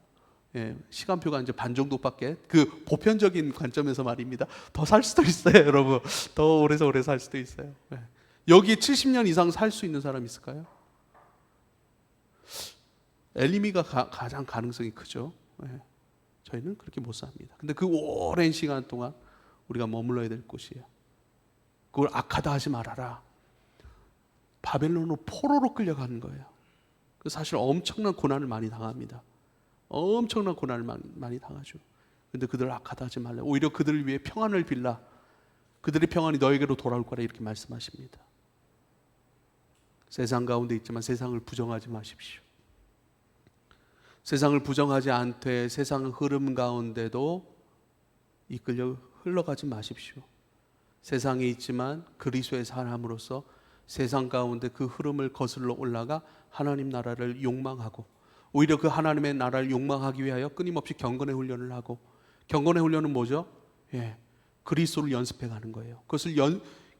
시간표가 이제 반 정도밖에, 그 보편적인 관점에서 말입니다. 더 살 수도 있어요, 여러분. 더 오래 살 수도 있어요. 여기 70년 이상 살 수 있는 사람 있을까요? 엘리미가 가장 가능성이 크죠. 저희는 그렇게 못 삽니다. 근데 그 오랜 시간 동안 우리가 머물러야 될 곳이에요. 그걸 악하다 하지 말아라. 바벨론으로 포로로 끌려가는 거예요. 사실 엄청난 고난을 많이 당합니다. 엄청난 고난을 많이 당하죠. 근데 그들을 악하다 하지 말라. 오히려 그들을 위해 평안을 빌라. 그들의 평안이 너에게로 돌아올 거라 이렇게 말씀하십니다. 세상 가운데 있지만 세상을 부정하지 마십시오. 세상을 부정하지 않되 세상 흐름 가운데도 이끌려 흘러가지 마십시오. 세상에 있지만 그리스도의 사람으로서 세상 가운데 그 흐름을 거슬러 올라가 하나님 나라를 욕망하고, 오히려 그 하나님의 나라를 욕망하기 위하여 끊임없이 경건의 훈련을 하고, 경건의 훈련은 뭐죠? 그리스도를 연습해 가는 거예요. 그것을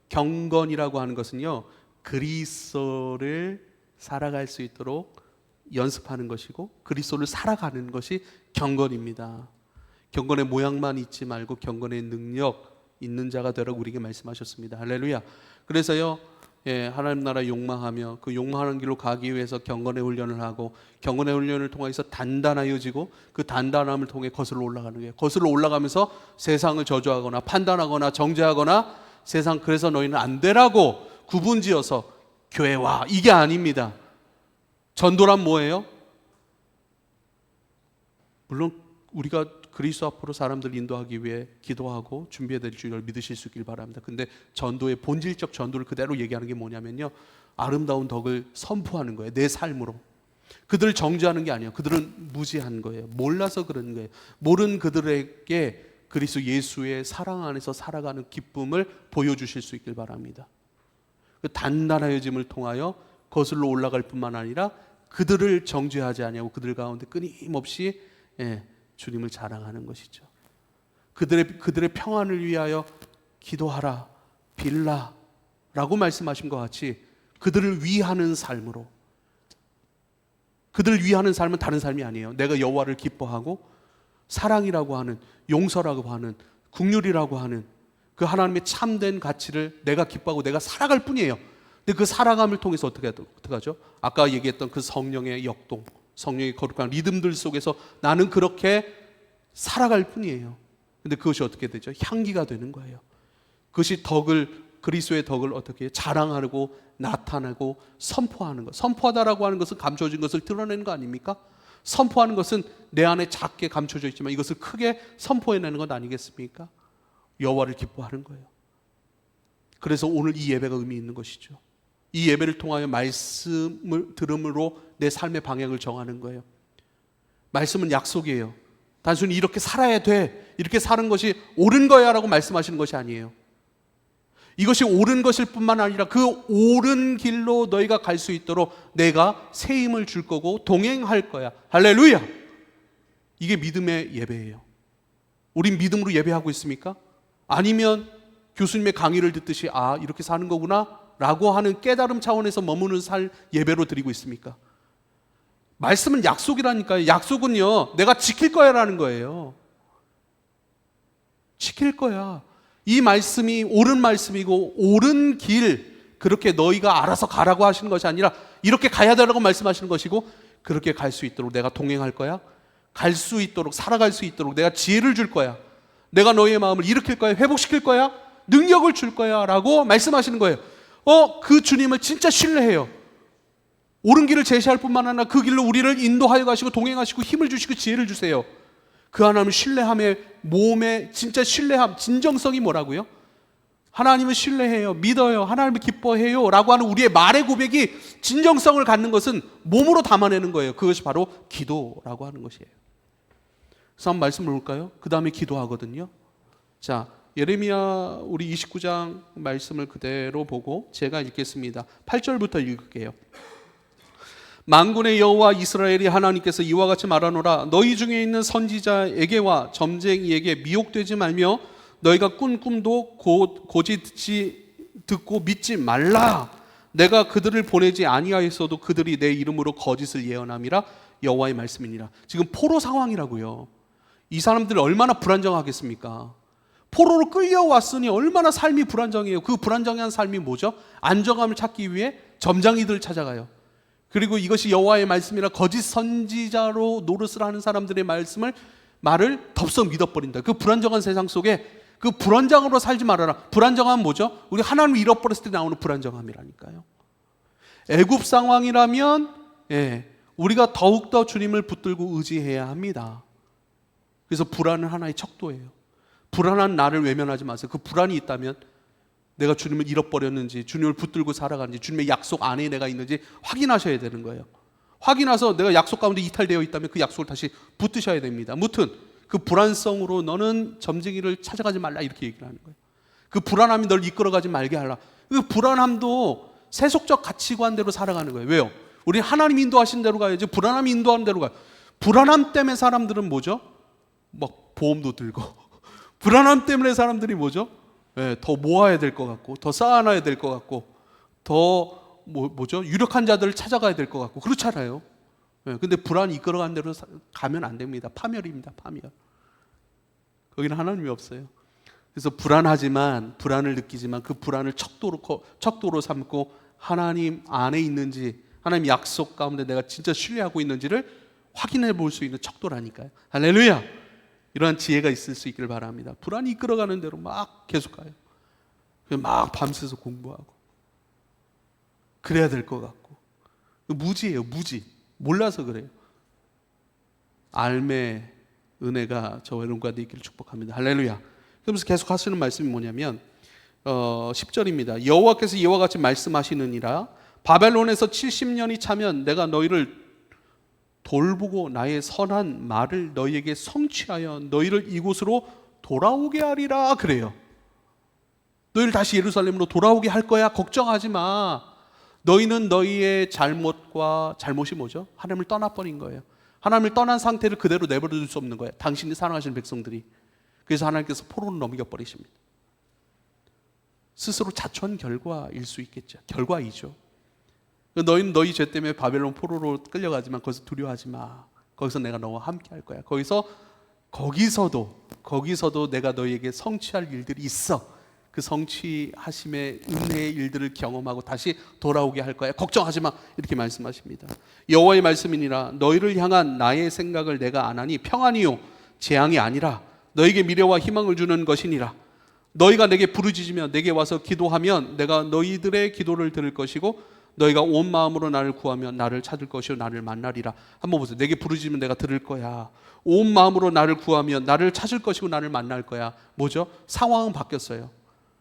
경건이라고 하는 것은요, 그리스도를 살아갈 수 있도록 연습하는 것이고, 그리스도를 살아가는 것이 경건입니다. 경건의 모양만 잊지 말고 경건의 능력 있는 자가 되라고 우리에게 말씀하셨습니다. 할렐루야. 그래서요, 하나님 나라 욕망하며 그 욕망하는 길로 가기 위해서 경건의 훈련을 하고, 경건의 훈련을 통해서 단단해지고, 그 단단함을 통해 거슬러 올라가는 거예요. 거슬러 올라가면서 세상을 저주하거나 판단하거나 정죄하거나, 세상 그래서 너희는 안 되라고 구분지어서 교회 와, 이게 아닙니다. 전도란 뭐예요? 물론 우리가 그리스도 앞으로 사람들 인도하기 위해 기도하고 준비해야 될 줄을 믿으실 수 있길 바랍니다. 근데 전도의 본질적 전도를 그대로 얘기하는 게 뭐냐면요, 아름다운 덕을 선포하는 거예요. 내 삶으로. 그들을 정죄하는 게 아니에요. 그들은 무지한 거예요. 몰라서 그런 거예요. 모르는 그들에게 그리스도 예수의 사랑 안에서 살아가는 기쁨을 보여주실 수 있길 바랍니다. 그 단단해짐을 통하여 거슬러 올라갈 뿐만 아니라 그들을 정죄하지 아니하고 그들 가운데 끊임없이 주님을 자랑하는 것이죠. 그들의 평안을 위하여 기도하라, 빌라 라고 말씀하신 것 같이 그들을 위하는 삶으로. 그들을 위하는 삶은 다른 삶이 아니에요. 내가 여호와를 기뻐하고 사랑이라고 하는, 용서라고 하는, 긍휼이라고 하는 그 하나님의 참된 가치를 내가 기뻐하고 내가 살아갈 뿐이에요. 근데 그 살아감을 통해서 어떻게 하죠? 아까 얘기했던 그 성령의 역동, 성령의 거룩한 리듬들 속에서 나는 그렇게 살아갈 뿐이에요. 근데 그것이 어떻게 되죠? 향기가 되는 거예요. 그것이 그리스도의 덕을 어떻게 자랑하고 나타내고 선포하는 것. 선포하다라고 하는 것은 감춰진 것을 드러내는 거 아닙니까? 선포하는 것은 내 안에 작게 감춰져 있지만 이것을 크게 선포해내는 것 아니겠습니까? 여호와를 기뻐하는 거예요. 그래서 오늘 이 예배가 의미 있는 것이죠. 이 예배를 통하여 말씀을 들음으로 내 삶의 방향을 정하는 거예요. 말씀은 약속이에요. 단순히 이렇게 살아야 돼, 이렇게 사는 것이 옳은 거야 라고 말씀하시는 것이 아니에요. 이것이 옳은 것일 뿐만 아니라 그 옳은 길로 너희가 갈 수 있도록 내가 새 힘을 줄 거고 동행할 거야. 할렐루야. 이게 믿음의 예배예요. 우린 믿음으로 예배하고 있습니까? 아니면 교수님의 강의를 듣듯이 이렇게 사는 거구나 라고 하는 깨달음 차원에서 머무는 예배로 드리고 있습니까? 말씀은 약속이라니까요. 약속은요, 내가 지킬 거야 라는 거예요. 지킬 거야. 이 말씀이 옳은 말씀이고 옳은 길, 그렇게 너희가 알아서 가라고 하시는 것이 아니라 이렇게 가야 되라고 말씀하시는 것이고, 그렇게 갈 수 있도록 내가 동행할 거야. 갈 수 있도록, 살아갈 수 있도록 내가 지혜를 줄 거야. 내가 너희의 마음을 일으킬 거야. 회복시킬 거야. 능력을 줄 거야 라고 말씀하시는 거예요. 그 주님을 진짜 신뢰해요. 옳은 길을 제시할 뿐만 아니라 그 길로 우리를 인도하여 가시고 동행하시고 힘을 주시고 지혜를 주세요. 그 하나님을 신뢰함의 몸의 진짜 신뢰함, 진정성이 뭐라고요? 하나님을 신뢰해요, 믿어요, 하나님을 기뻐해요 라고 하는 우리의 말의 고백이 진정성을 갖는 것은 몸으로 담아내는 거예요. 그것이 바로 기도라고 하는 것이에요. 그래서 한번 말씀을 볼까요? 그 다음에 기도하거든요. 자, 예레미야 우리 29장 말씀을 그대로 보고 제가 읽겠습니다. 8절부터 읽을게요. 만군의 여호와 이스라엘이 하나님께서 이와 같이 말하노라. 너희 중에 있는 선지자에게와 점쟁이에게 미혹되지 말며 너희가 꾼 꿈도 고지 듣고 믿지 말라. 내가 그들을 보내지 아니하였어도 그들이 내 이름으로 거짓을 예언함이라 여호와의 말씀이니라. 지금 포로 상황이라고요. 이 사람들 얼마나 불안정하겠습니까? 포로로 끌려왔으니 얼마나 삶이 불안정해요. 그 불안정한 삶이 뭐죠? 안정감을 찾기 위해 점쟁이들을 찾아가요. 그리고 이것이 여호와의 말씀이라 거짓 선지자로 노릇을 하는 사람들의 말을 덥석 믿어버린다. 그 불안정한 세상 속에 그 불안정으로 살지 말아라. 불안정함은 뭐죠? 우리 하나님을 잃어버렸을 때 나오는 불안정함이라니까요. 애굽 상황이라면 우리가 더욱더 주님을 붙들고 의지해야 합니다. 그래서 불안은 하나의 척도예요. 불안한 나를 외면하지 마세요. 그 불안이 있다면 내가 주님을 잃어버렸는지, 주님을 붙들고 살아가는지, 주님의 약속 안에 내가 있는지 확인하셔야 되는 거예요. 확인해서 내가 약속 가운데 이탈되어 있다면 그 약속을 다시 붙드셔야 됩니다. 무튼 그 불안성으로 너는 점쟁이를 찾아가지 말라 이렇게 얘기를 하는 거예요. 그 불안함이 널 이끌어가지 말게 하라. 그 불안함도 세속적 가치관대로 살아가는 거예요. 왜요? 우리 하나님 인도하신 대로 가야지. 불안함이 인도하는 대로 가요. 불안함 때문에 사람들은 뭐죠? 막 보험도 들고 불안함 때문에 사람들이 뭐죠? 더 모아야 될 것 같고, 더 쌓아놔야 될 것 같고, 더 유력한 자들을 찾아가야 될 것 같고, 그렇잖아요. 근데 불안이 이끌어가는 대로 가면 안 됩니다. 파멸입니다. 파멸. 거기는 하나님이 없어요. 그래서 불안을 느끼지만 그 불안을 척도로 삼고 하나님 안에 있는지, 하나님 약속 가운데 내가 진짜 신뢰하고 있는지를 확인해 볼 수 있는 척도라니까요. 할렐루야. 이러한 지혜가 있을 수 있기를 바랍니다. 불안이 이끌어가는 대로 막 계속 가요. 막 밤새서 공부하고 그래야 될 것 같고. 무지예요. 무지. 몰라서 그래요. 알매 은혜가 저와 여러분과 있기를 축복합니다. 할렐루야. 그러면서 계속 하시는 말씀이 뭐냐면 10절입니다. 여호와께서 이와 같이 말씀하시느니라. 바벨론에서 70년이 차면 내가 너희를 돌보고 나의 선한 말을 너희에게 성취하여 너희를 이곳으로 돌아오게 하리라 그래요. 너희를 다시 예루살렘으로 돌아오게 할 거야. 걱정하지 마. 너희는 너희의 잘못이 뭐죠? 하나님을 떠나버린 거예요. 하나님을 떠난 상태를 그대로 내버려 둘 수 없는 거예요. 당신이 사랑하시는 백성들이. 그래서 하나님께서 포로로 넘겨버리십니다. 스스로 자초한 결과일 수 있겠죠. 결과이죠. 너희는 너희 죄 때문에 바벨론 포로로 끌려가지만 거기서 두려워하지 마. 거기서 내가 너와 함께 할 거야. 거기서도 내가 너희에게 성취할 일들이 있어. 그 성취하심의 은혜의 일들을 경험하고 다시 돌아오게 할 거야. 걱정하지 마. 이렇게 말씀하십니다. 여호와의 말씀이니라. 너희를 향한 나의 생각을 내가 아나니 평안이요 재앙이 아니라 너희에게 미래와 희망을 주는 것이니라. 너희가 내게 부르짖으며 내게 와서 기도하면 내가 너희들의 기도를 들을 것이고 너희가 온 마음으로 나를 구하면 나를 찾을 것이요 나를 만나리라. 한번 보세요. 내게 부르짖으면 내가 들을 거야. 온 마음으로 나를 구하면 나를 찾을 것이고 나를 만날 거야. 뭐죠? 상황은 바뀌었어요.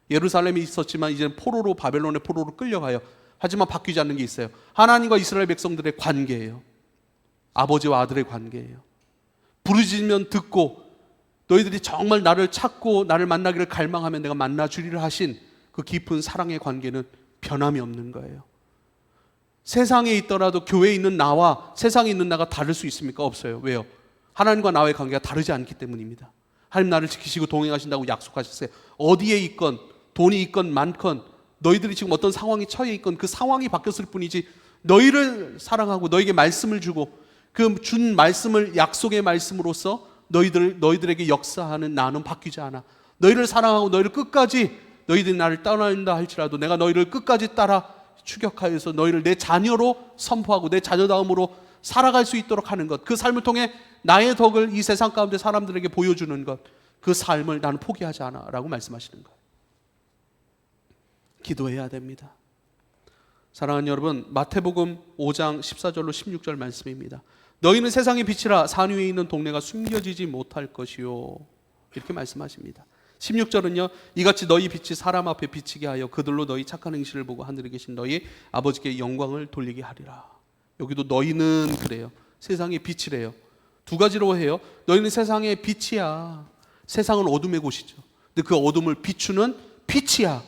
예루살렘이 있었지만 이제는 바벨론의 포로로 끌려가요. 하지만 바뀌지 않는 게 있어요. 하나님과 이스라엘 백성들의 관계예요. 아버지와 아들의 관계예요. 부르짖으면 듣고 너희들이 정말 나를 찾고 나를 만나기를 갈망하면 내가 만나주리라 하신 그 깊은 사랑의 관계는 변함이 없는 거예요. 세상에 있더라도 교회에 있는 나와 세상에 있는 나가 다를 수 있습니까? 없어요. 왜요? 하나님과 나의 관계가 다르지 않기 때문입니다. 하나님 나를 지키시고 동행하신다고 약속하셨어요. 어디에 있건 돈이 있건 많건 너희들이 지금 어떤 상황에 처해 있건 그 상황이 바뀌었을 뿐이지 너희를 사랑하고 너에게 말씀을 주고 그 준 말씀을 약속의 말씀으로서 너희들에게 역사하는 나는 바뀌지 않아. 너희를 사랑하고 너희를 끝까지 너희들이 나를 떠난다 할지라도 내가 너희를 끝까지 따라 추격하여서 너희를 내 자녀로 선포하고 내 자녀다움으로 살아갈 수 있도록 하는 것, 그 삶을 통해 나의 덕을 이 세상 가운데 사람들에게 보여주는 것, 그 삶을 나는 포기하지 않아 라고 말씀하시는 거예요. 기도해야 됩니다. 사랑하는 여러분, 마태복음 5장 14절로 16절 말씀입니다. 너희는 세상의 빛이라 산 위에 있는 동네가 숨겨지지 못할 것이요, 이렇게 말씀하십니다. 16절은요, 이같이 너희 빛이 사람 앞에 비치게 하여 그들로 너희 착한 행실을 보고 하늘에 계신 너희 아버지께 영광을 돌리게 하리라. 여기도 너희는 그래요. 세상의 빛이래요. 두 가지로 해요. 너희는 세상의 빛이야. 세상은 어둠의 곳이죠. 근데 그 어둠을 비추는 빛이야.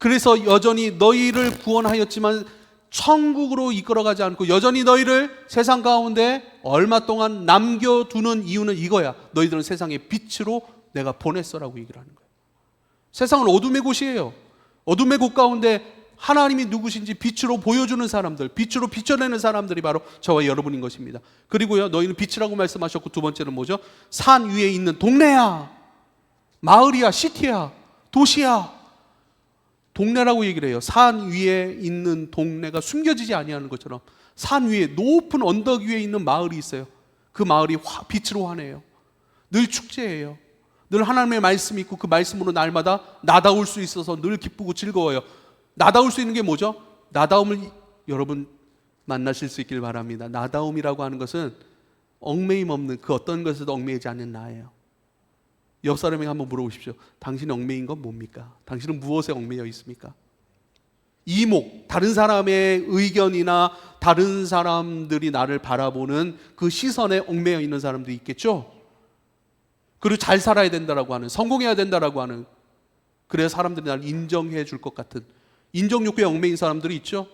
그래서 여전히 너희를 구원하였지만 천국으로 이끌어가지 않고 여전히 너희를 세상 가운데 얼마 동안 남겨두는 이유는 이거야. 너희들은 세상의 빛으로 내가 보냈어라고 얘기를 하는 거예요. 세상은 어둠의 곳이에요. 어둠의 곳 가운데 하나님이 누구신지 빛으로 보여주는 사람들, 빛으로 비춰내는 사람들이 바로 저와 여러분인 것입니다. 그리고요, 너희는 빛이라고 말씀하셨고, 두 번째는 뭐죠? 산 위에 있는 동네야, 마을이야, 시티야, 도시야. 동네라고 얘기를 해요. 산 위에 있는 동네가 숨겨지지 아니하는 것처럼 산 위에, 높은 언덕 위에 있는 마을이 있어요. 그 마을이 빛으로 환해요. 늘 축제예요. 늘 하나님의 말씀이 있고 그 말씀으로 날마다 나다울 수 있어서 늘 기쁘고 즐거워요. 나다울 수 있는 게 뭐죠? 나다움을 여러분 만나실 수 있길 바랍니다. 나다움이라고 하는 것은 얽매임 없는, 그 어떤 것에도 얽매이지 않는 나예요. 옆 사람에게 한번 물어보십시오. 당신이 얽매인 건 뭡니까? 당신은 무엇에 얽매여 있습니까? 이목, 다른 사람의 의견이나 다른 사람들이 나를 바라보는 그 시선에 얽매여 있는 사람도 있겠죠? 그리고 잘 살아야 된다라고 하는, 성공해야 된다라고 하는, 그래야 사람들이 나를 인정해 줄 것 같은 인정 욕구에 얽매인 사람들이 있죠.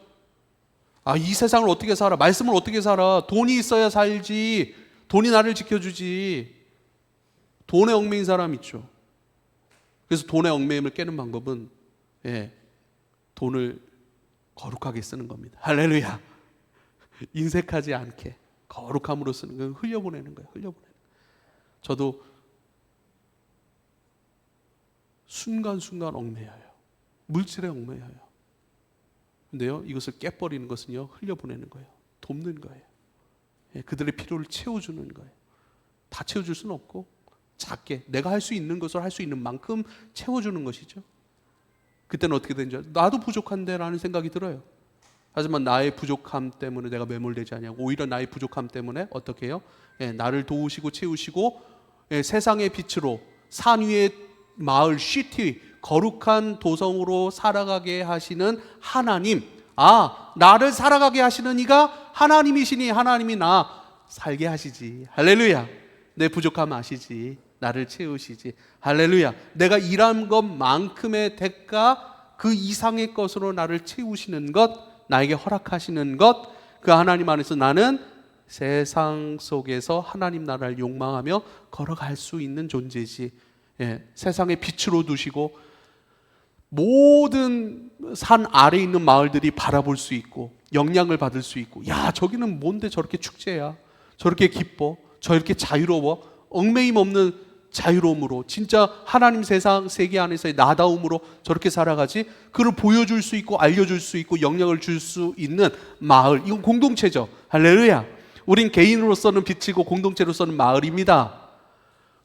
아, 이 세상을 어떻게 살아? 말씀을 어떻게 살아? 돈이 있어야 살지. 돈이 나를 지켜주지. 돈에 얽매인 사람 있죠. 그래서 돈의 얽매임을 깨는 방법은 돈을 거룩하게 쓰는 겁니다. 할렐루야. 인색하지 않게 거룩함으로 쓰는 거예요. 흘려보내는 거예요. 흘려보내는. 저도 순간순간 얽매여요. 물질에 얽매여요. 근데요, 이것을 깨버리는 것은요, 흘려보내는 거예요. 돕는 거예요. 그들의 필요를 채워주는 거예요. 다 채워줄 수는 없고 작게 내가 할 수 있는 것을 할 수 있는 만큼 채워주는 것이죠. 그때는 어떻게 되는지, 나도 부족한데 라는 생각이 들어요. 하지만 나의 부족함 때문에 내가 매몰되지 않냐고, 오히려 나의 부족함 때문에 어떻게 해요? 나를 도우시고 채우시고 세상의 빛으로 산 위의 마을, 시티, 거룩한 도성으로 살아가게 하시는 하나님, 나를 살아가게 하시는 이가 하나님이시니 하나님이 나 살게 하시지. 할렐루야. 내 부족함 아시지. 나를 채우시지. 할렐루야. 내가 일한 것만큼의 대가, 그 이상의 것으로 나를 채우시는 것, 나에게 허락하시는 것, 그 하나님 안에서 나는 세상 속에서 하나님 나라를 욕망하며 걸어갈 수 있는 존재지. 세상의 빛으로 두시고 모든 산 아래에 있는 마을들이 바라볼 수 있고 영향을 받을 수 있고, 야, 저기는 뭔데 저렇게 축제야, 저렇게 기뻐, 저렇게 자유로워, 얽매임 없는 자유로움으로, 진짜 하나님 세상 세계 안에서의 나다움으로 저렇게 살아가지. 그를 보여줄 수 있고 알려줄 수 있고 영향을 줄 수 있는 마을, 이건 공동체죠. 할렐루야. 우린 개인으로서는 빛이고 공동체로서는 마을입니다.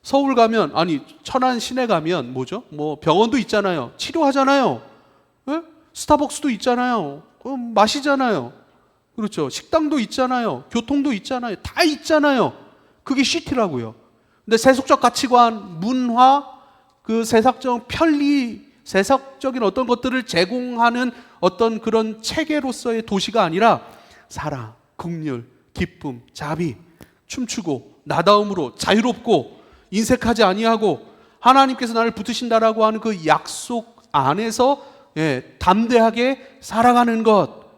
서울 가면, 아니 천안 시내 가면 뭐죠? 뭐 병원도 있잖아요. 치료하잖아요. 스타벅스도 있잖아요. 마시잖아요. 그렇죠. 식당도 있잖아요. 교통도 있잖아요. 다 있잖아요. 그게 시티라고요. 근데 세속적 가치관, 문화, 그 세상적 편리, 세상적인 어떤 것들을 제공하는 어떤 그런 체계로서의 도시가 아니라 사랑, 긍휼, 기쁨, 자비, 춤추고 나다움으로 자유롭고 인색하지 아니하고 하나님께서 나를 붙으신다라고 하는 그 약속 안에서 담대하게 살아가는 것.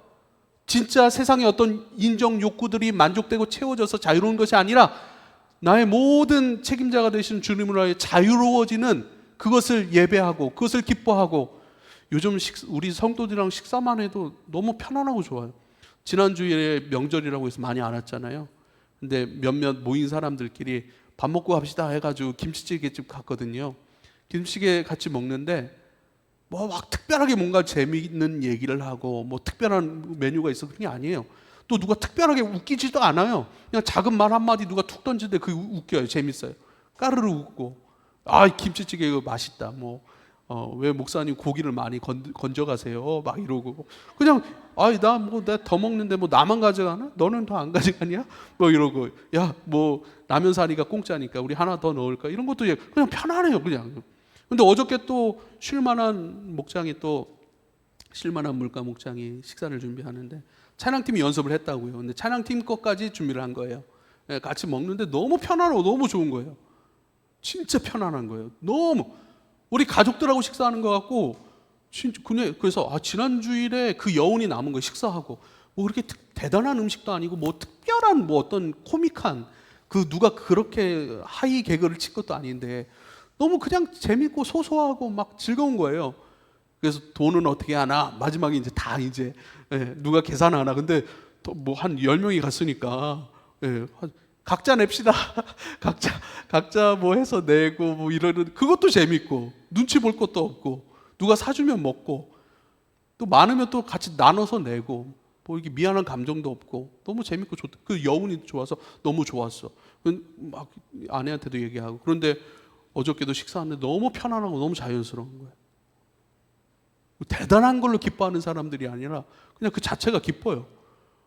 진짜 세상의 어떤 인정 욕구들이 만족되고 채워져서 자유로운 것이 아니라 나의 모든 책임자가 되시는 주님으로 하여 자유로워지는, 그것을 예배하고 그것을 기뻐하고. 요즘 우리 성도들이랑 식사만 해도 너무 편안하고 좋아요. 지난주에 명절이라고 해서 많이 안 왔잖아요. 근데 몇몇 모인 사람들끼리 밥 먹고 갑시다 해가지고 김치찌개집 갔거든요. 김치찌개 같이 먹는데 뭐 막 특별하게 뭔가 재미있는 얘기를 하고 뭐 특별한 메뉴가 있어, 그런 게 아니에요. 또 누가 특별하게 웃기지도 않아요. 그냥 작은 말 한마디 누가 툭 던지는데 그게 웃겨요. 재밌어요. 까르르 웃고, 김치찌개 이거 맛있다, 뭐 왜 목사님 고기를 많이 건져가세요? 막 이러고 그냥 나 뭐 내가 더 먹는데 뭐 나만 가져가나? 너는 더 안 가져가냐? 뭐 이러고 야 뭐 라면 사리가 공짜니까 우리 하나 더 넣을까? 이런 것도 그냥 편안해요 그냥. 근데 어저께 또 쉴만한 물가 목장이 식사를 준비하는데 찬양팀이 연습을 했다고요. 근데 찬양팀 것까지 준비를 한 거예요. 같이 먹는데 너무 편안하고 너무 좋은 거예요. 진짜 편안한 거예요. 너무 우리 가족들하고 식사하는 것 같고 그냥 그래서 지난 주일에 그 여운이 남은 거예요. 식사하고 뭐 그렇게 대단한 음식도 아니고 뭐 특별한 뭐 어떤 코믹한 그 누가 그렇게 하이 개그를 친 것도 아닌데 너무 그냥 재밌고 소소하고 막 즐거운 거예요. 그래서 돈은 어떻게 하나? 마지막에 이제 다 누가 계산하나? 근데 뭐 한 10명이 갔으니까 각자 냅시다. 각자 뭐 해서 내고 뭐 이러는 그것도 재밌고 눈치 볼 것도 없고 누가 사주면 먹고 또 많으면 또 같이 나눠서 내고 뭐 이게 미안한 감정도 없고 너무 재밌고 좋다. 그 여운이 좋아서 너무 좋았어. 막 아내한테도 얘기하고 그런데 어저께도 식사하는데 너무 편안하고 너무 자연스러운 거예요. 대단한 걸로 기뻐하는 사람들이 아니라 그냥 그 자체가 기뻐요.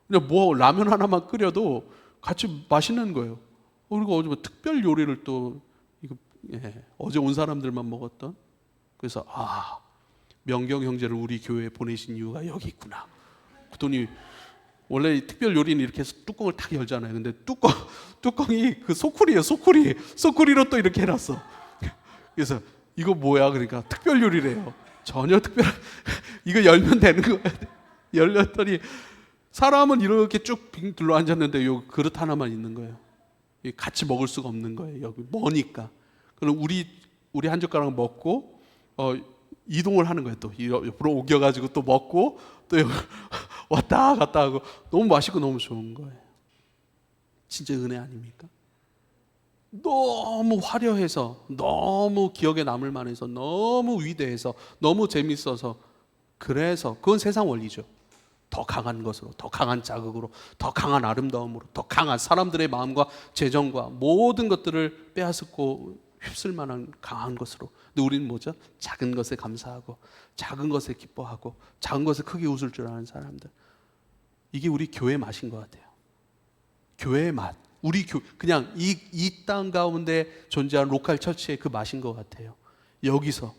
그냥 뭐 라면 하나만 끓여도 같이 맛있는 거예요. 그리고 어제 뭐 특별 요리를 또 어제 온 사람들만 먹었던. 그래서 명경 형제를 우리 교회에 보내신 이유가 여기 있구나. 그랬더니 원래 특별 요리는 이렇게 해서 뚜껑을 탁 열잖아요. 근데 뚜껑이 그 소쿠리예요. 소쿠리로 또 이렇게 해놨어. 그래서 이거 뭐야? 그러니까 특별 요리래요. 전혀 이거 열면 되는 거야. 열렸더니 사람은 이렇게 쭉 빙 둘러 앉았는데 요 그릇 하나만 있는 거예요. 같이 먹을 수가 없는 거예요. 여기 머니까. 그럼 우리 한 젓가락 먹고 이동을 하는 거예요. 또 옆으로 옮겨가지고 또 먹고 또 왔다 갔다 하고 너무 맛있고 너무 좋은 거예요. 진짜 은혜 아닙니까? 너무 화려해서 너무 기억에 남을 만해서 너무 위대해서 너무 재밌어서 그래서 그건 세상 원리죠. 더 강한 것으로 더 강한 자극으로 더 강한 아름다움으로 더 강한 사람들의 마음과 재정과 모든 것들을 빼앗고 휩쓸 만한 강한 것으로. 근데 우리는 뭐죠? 작은 것에 감사하고 작은 것에 기뻐하고 작은 것에 크게 웃을 줄 아는 사람들. 이게 우리 교회의 맛인 것 같아요. 교회의 맛. 그냥 이 땅 가운데 존재하는 로컬 처치의 그 맛인 것 같아요. 여기서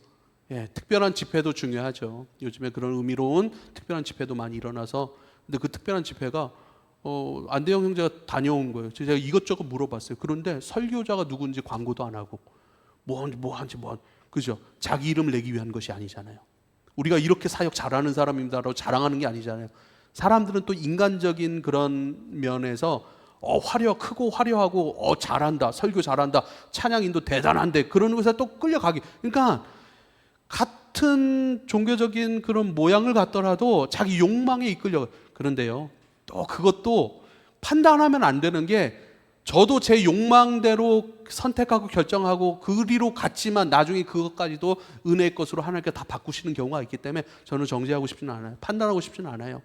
특별한 집회도 중요하죠. 요즘에 그런 의미로운 특별한 집회도 많이 일어나서 근데 그 특별한 집회가 안대영 형제가 다녀온 거예요. 제가 이것저것 물어봤어요. 그런데 설교자가 누군지 광고도 안 하고 뭐한지 그죠? 자기 이름 내기 위한 것이 아니잖아요. 우리가 이렇게 사역 잘하는 사람입니다라고 자랑하는 게 아니잖아요. 사람들은 또 인간적인 그런 면에서 크고 화려하고 잘한다, 설교 잘한다, 찬양인도 대단한데 그런 것에 또 끌려가기. 그러니까 같은 종교적인 그런 모양을 갖더라도 자기 욕망에 이끌려. 그런데요, 또 그것도 판단하면 안 되는 게 저도 제 욕망대로 선택하고 결정하고 그리로 갔지만 나중에 그것까지도 은혜의 것으로 하나님께 다 바꾸시는 경우가 있기 때문에 저는 정죄하고 싶지는 않아요. 판단하고 싶지는 않아요.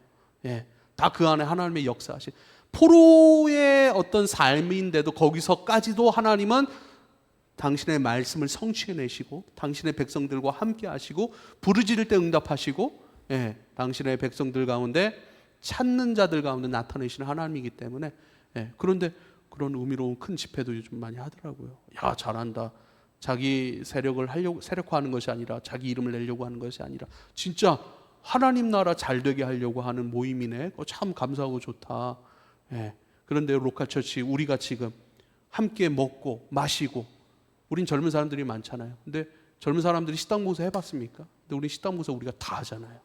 다 그 안에 하나님의 역사하신 포로의 어떤 삶인데도 거기서까지도 하나님은 당신의 말씀을 성취해내시고 당신의 백성들과 함께 하시고 부르짖을 때 응답하시고 당신의 백성들 가운데 찾는 자들 가운데 나타내시는 하나님이기 때문에 그런데 그런 의미로운 큰 집회도 요즘 많이 하더라고요. 야 잘한다. 자기 세력화하는 것이 아니라 자기 이름을 내려고 하는 것이 아니라 진짜 하나님 나라 잘 되게 하려고 하는 모임이네. 참 감사하고 좋다. 그런데 로컬처치 우리가 지금 함께 먹고 마시고 우린 젊은 사람들이 많잖아요. 근데 젊은 사람들이 식당 봉사 해봤습니까? 근데 우리 식당 봉사 우리가 다 하잖아요.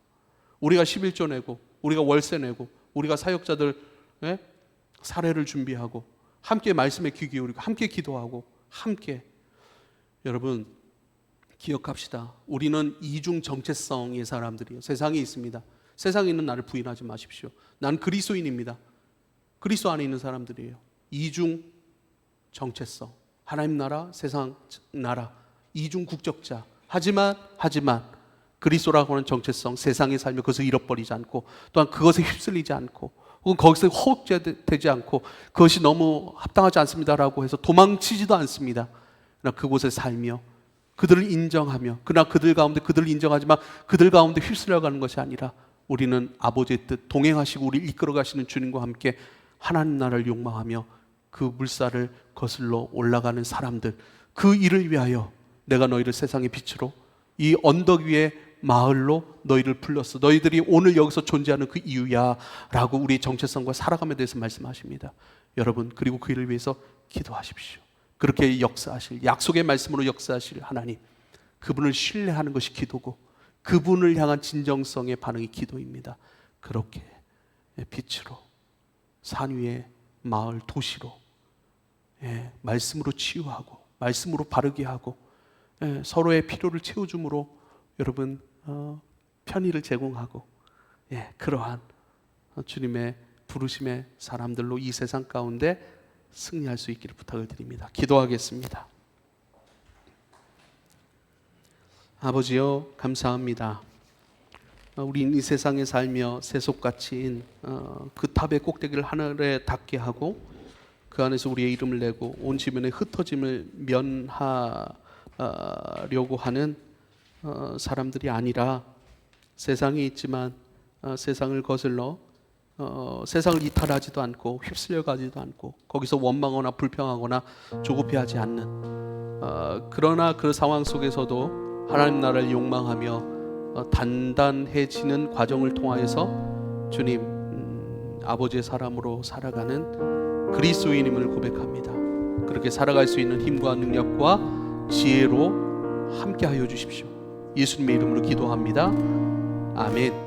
우리가 11조 내고 우리가 월세 내고 우리가 사역자들 사례를 준비하고 함께 말씀에 귀 기울이고 함께 기도하고 함께. 여러분 기억합시다. 우리는 이중 정체성의 사람들이에요. 세상에 있습니다. 세상에 있는 나를 부인하지 마십시오. 난 그리스도인입니다. 그리스도 안에 있는 사람들이에요. 이중 정체성. 하나님 나라, 세상 나라. 이중 국적자. 하지만 그리스도라고 하는 정체성, 세상의 삶에 그것을 잃어버리지 않고 또한 그것에 휩쓸리지 않고 혹은 거기서 허욱되지 않고 그것이 너무 합당하지 않습니다라고 해서 도망치지도 않습니다. 그러나 그곳에 살며 그들을 인정하며, 그러나 그들 가운데 그들을 인정하지만 그들 가운데 휩쓸려가는 것이 아니라 우리는 아버지의 뜻, 동행하시고 우리를 이끌어 가시는 주님과 함께 하나님 나라를 욕망하며 그 물살을 거슬러 올라가는 사람들, 그 일을 위하여 내가 너희를 세상의 빛으로, 이 언덕 위에 마을로 너희를 불렀어. 너희들이 오늘 여기서 존재하는 그 이유야 라고 우리 정체성과 살아감에 대해서 말씀하십니다. 여러분, 그리고 그 일을 위해서 기도하십시오. 그렇게 역사하실, 약속의 말씀으로 역사하실 하나님, 그분을 신뢰하는 것이 기도고 그분을 향한 진정성의 반응이 기도입니다. 그렇게 빛으로, 산 위의 마을, 도시로, 말씀으로 치유하고 말씀으로 바르게 하고 서로의 필요를 채워줌으로 여러분 편의를 제공하고 그러한 주님의 부르심의 사람들로 이 세상 가운데 승리할 수 있기를 부탁을 드립니다. 기도하겠습니다. 아버지여, 감사합니다. 우린 이 세상에 살며 세속같이 그 탑의 꼭대기를 하늘에 닿게 하고 그 안에서 우리의 이름을 내고 온 지면의 흩어짐을 면하려고 하는 사람들이 아니라, 세상이 있지만 세상을 거슬러 세상을 이탈하지도 않고 휩쓸려 가지도 않고 거기서 원망하거나 불평하거나 조급해하지 않는, 그러나 그 상황 속에서도 하나님 나라를 욕망하며 단단해지는 과정을 통하여서 주님 아버지의 사람으로 살아가는 그리스도인임을 고백합니다. 그렇게 살아갈 수 있는 힘과 능력과 지혜로 함께하여 주십시오. 예수님의 이름으로 기도합니다. 아멘.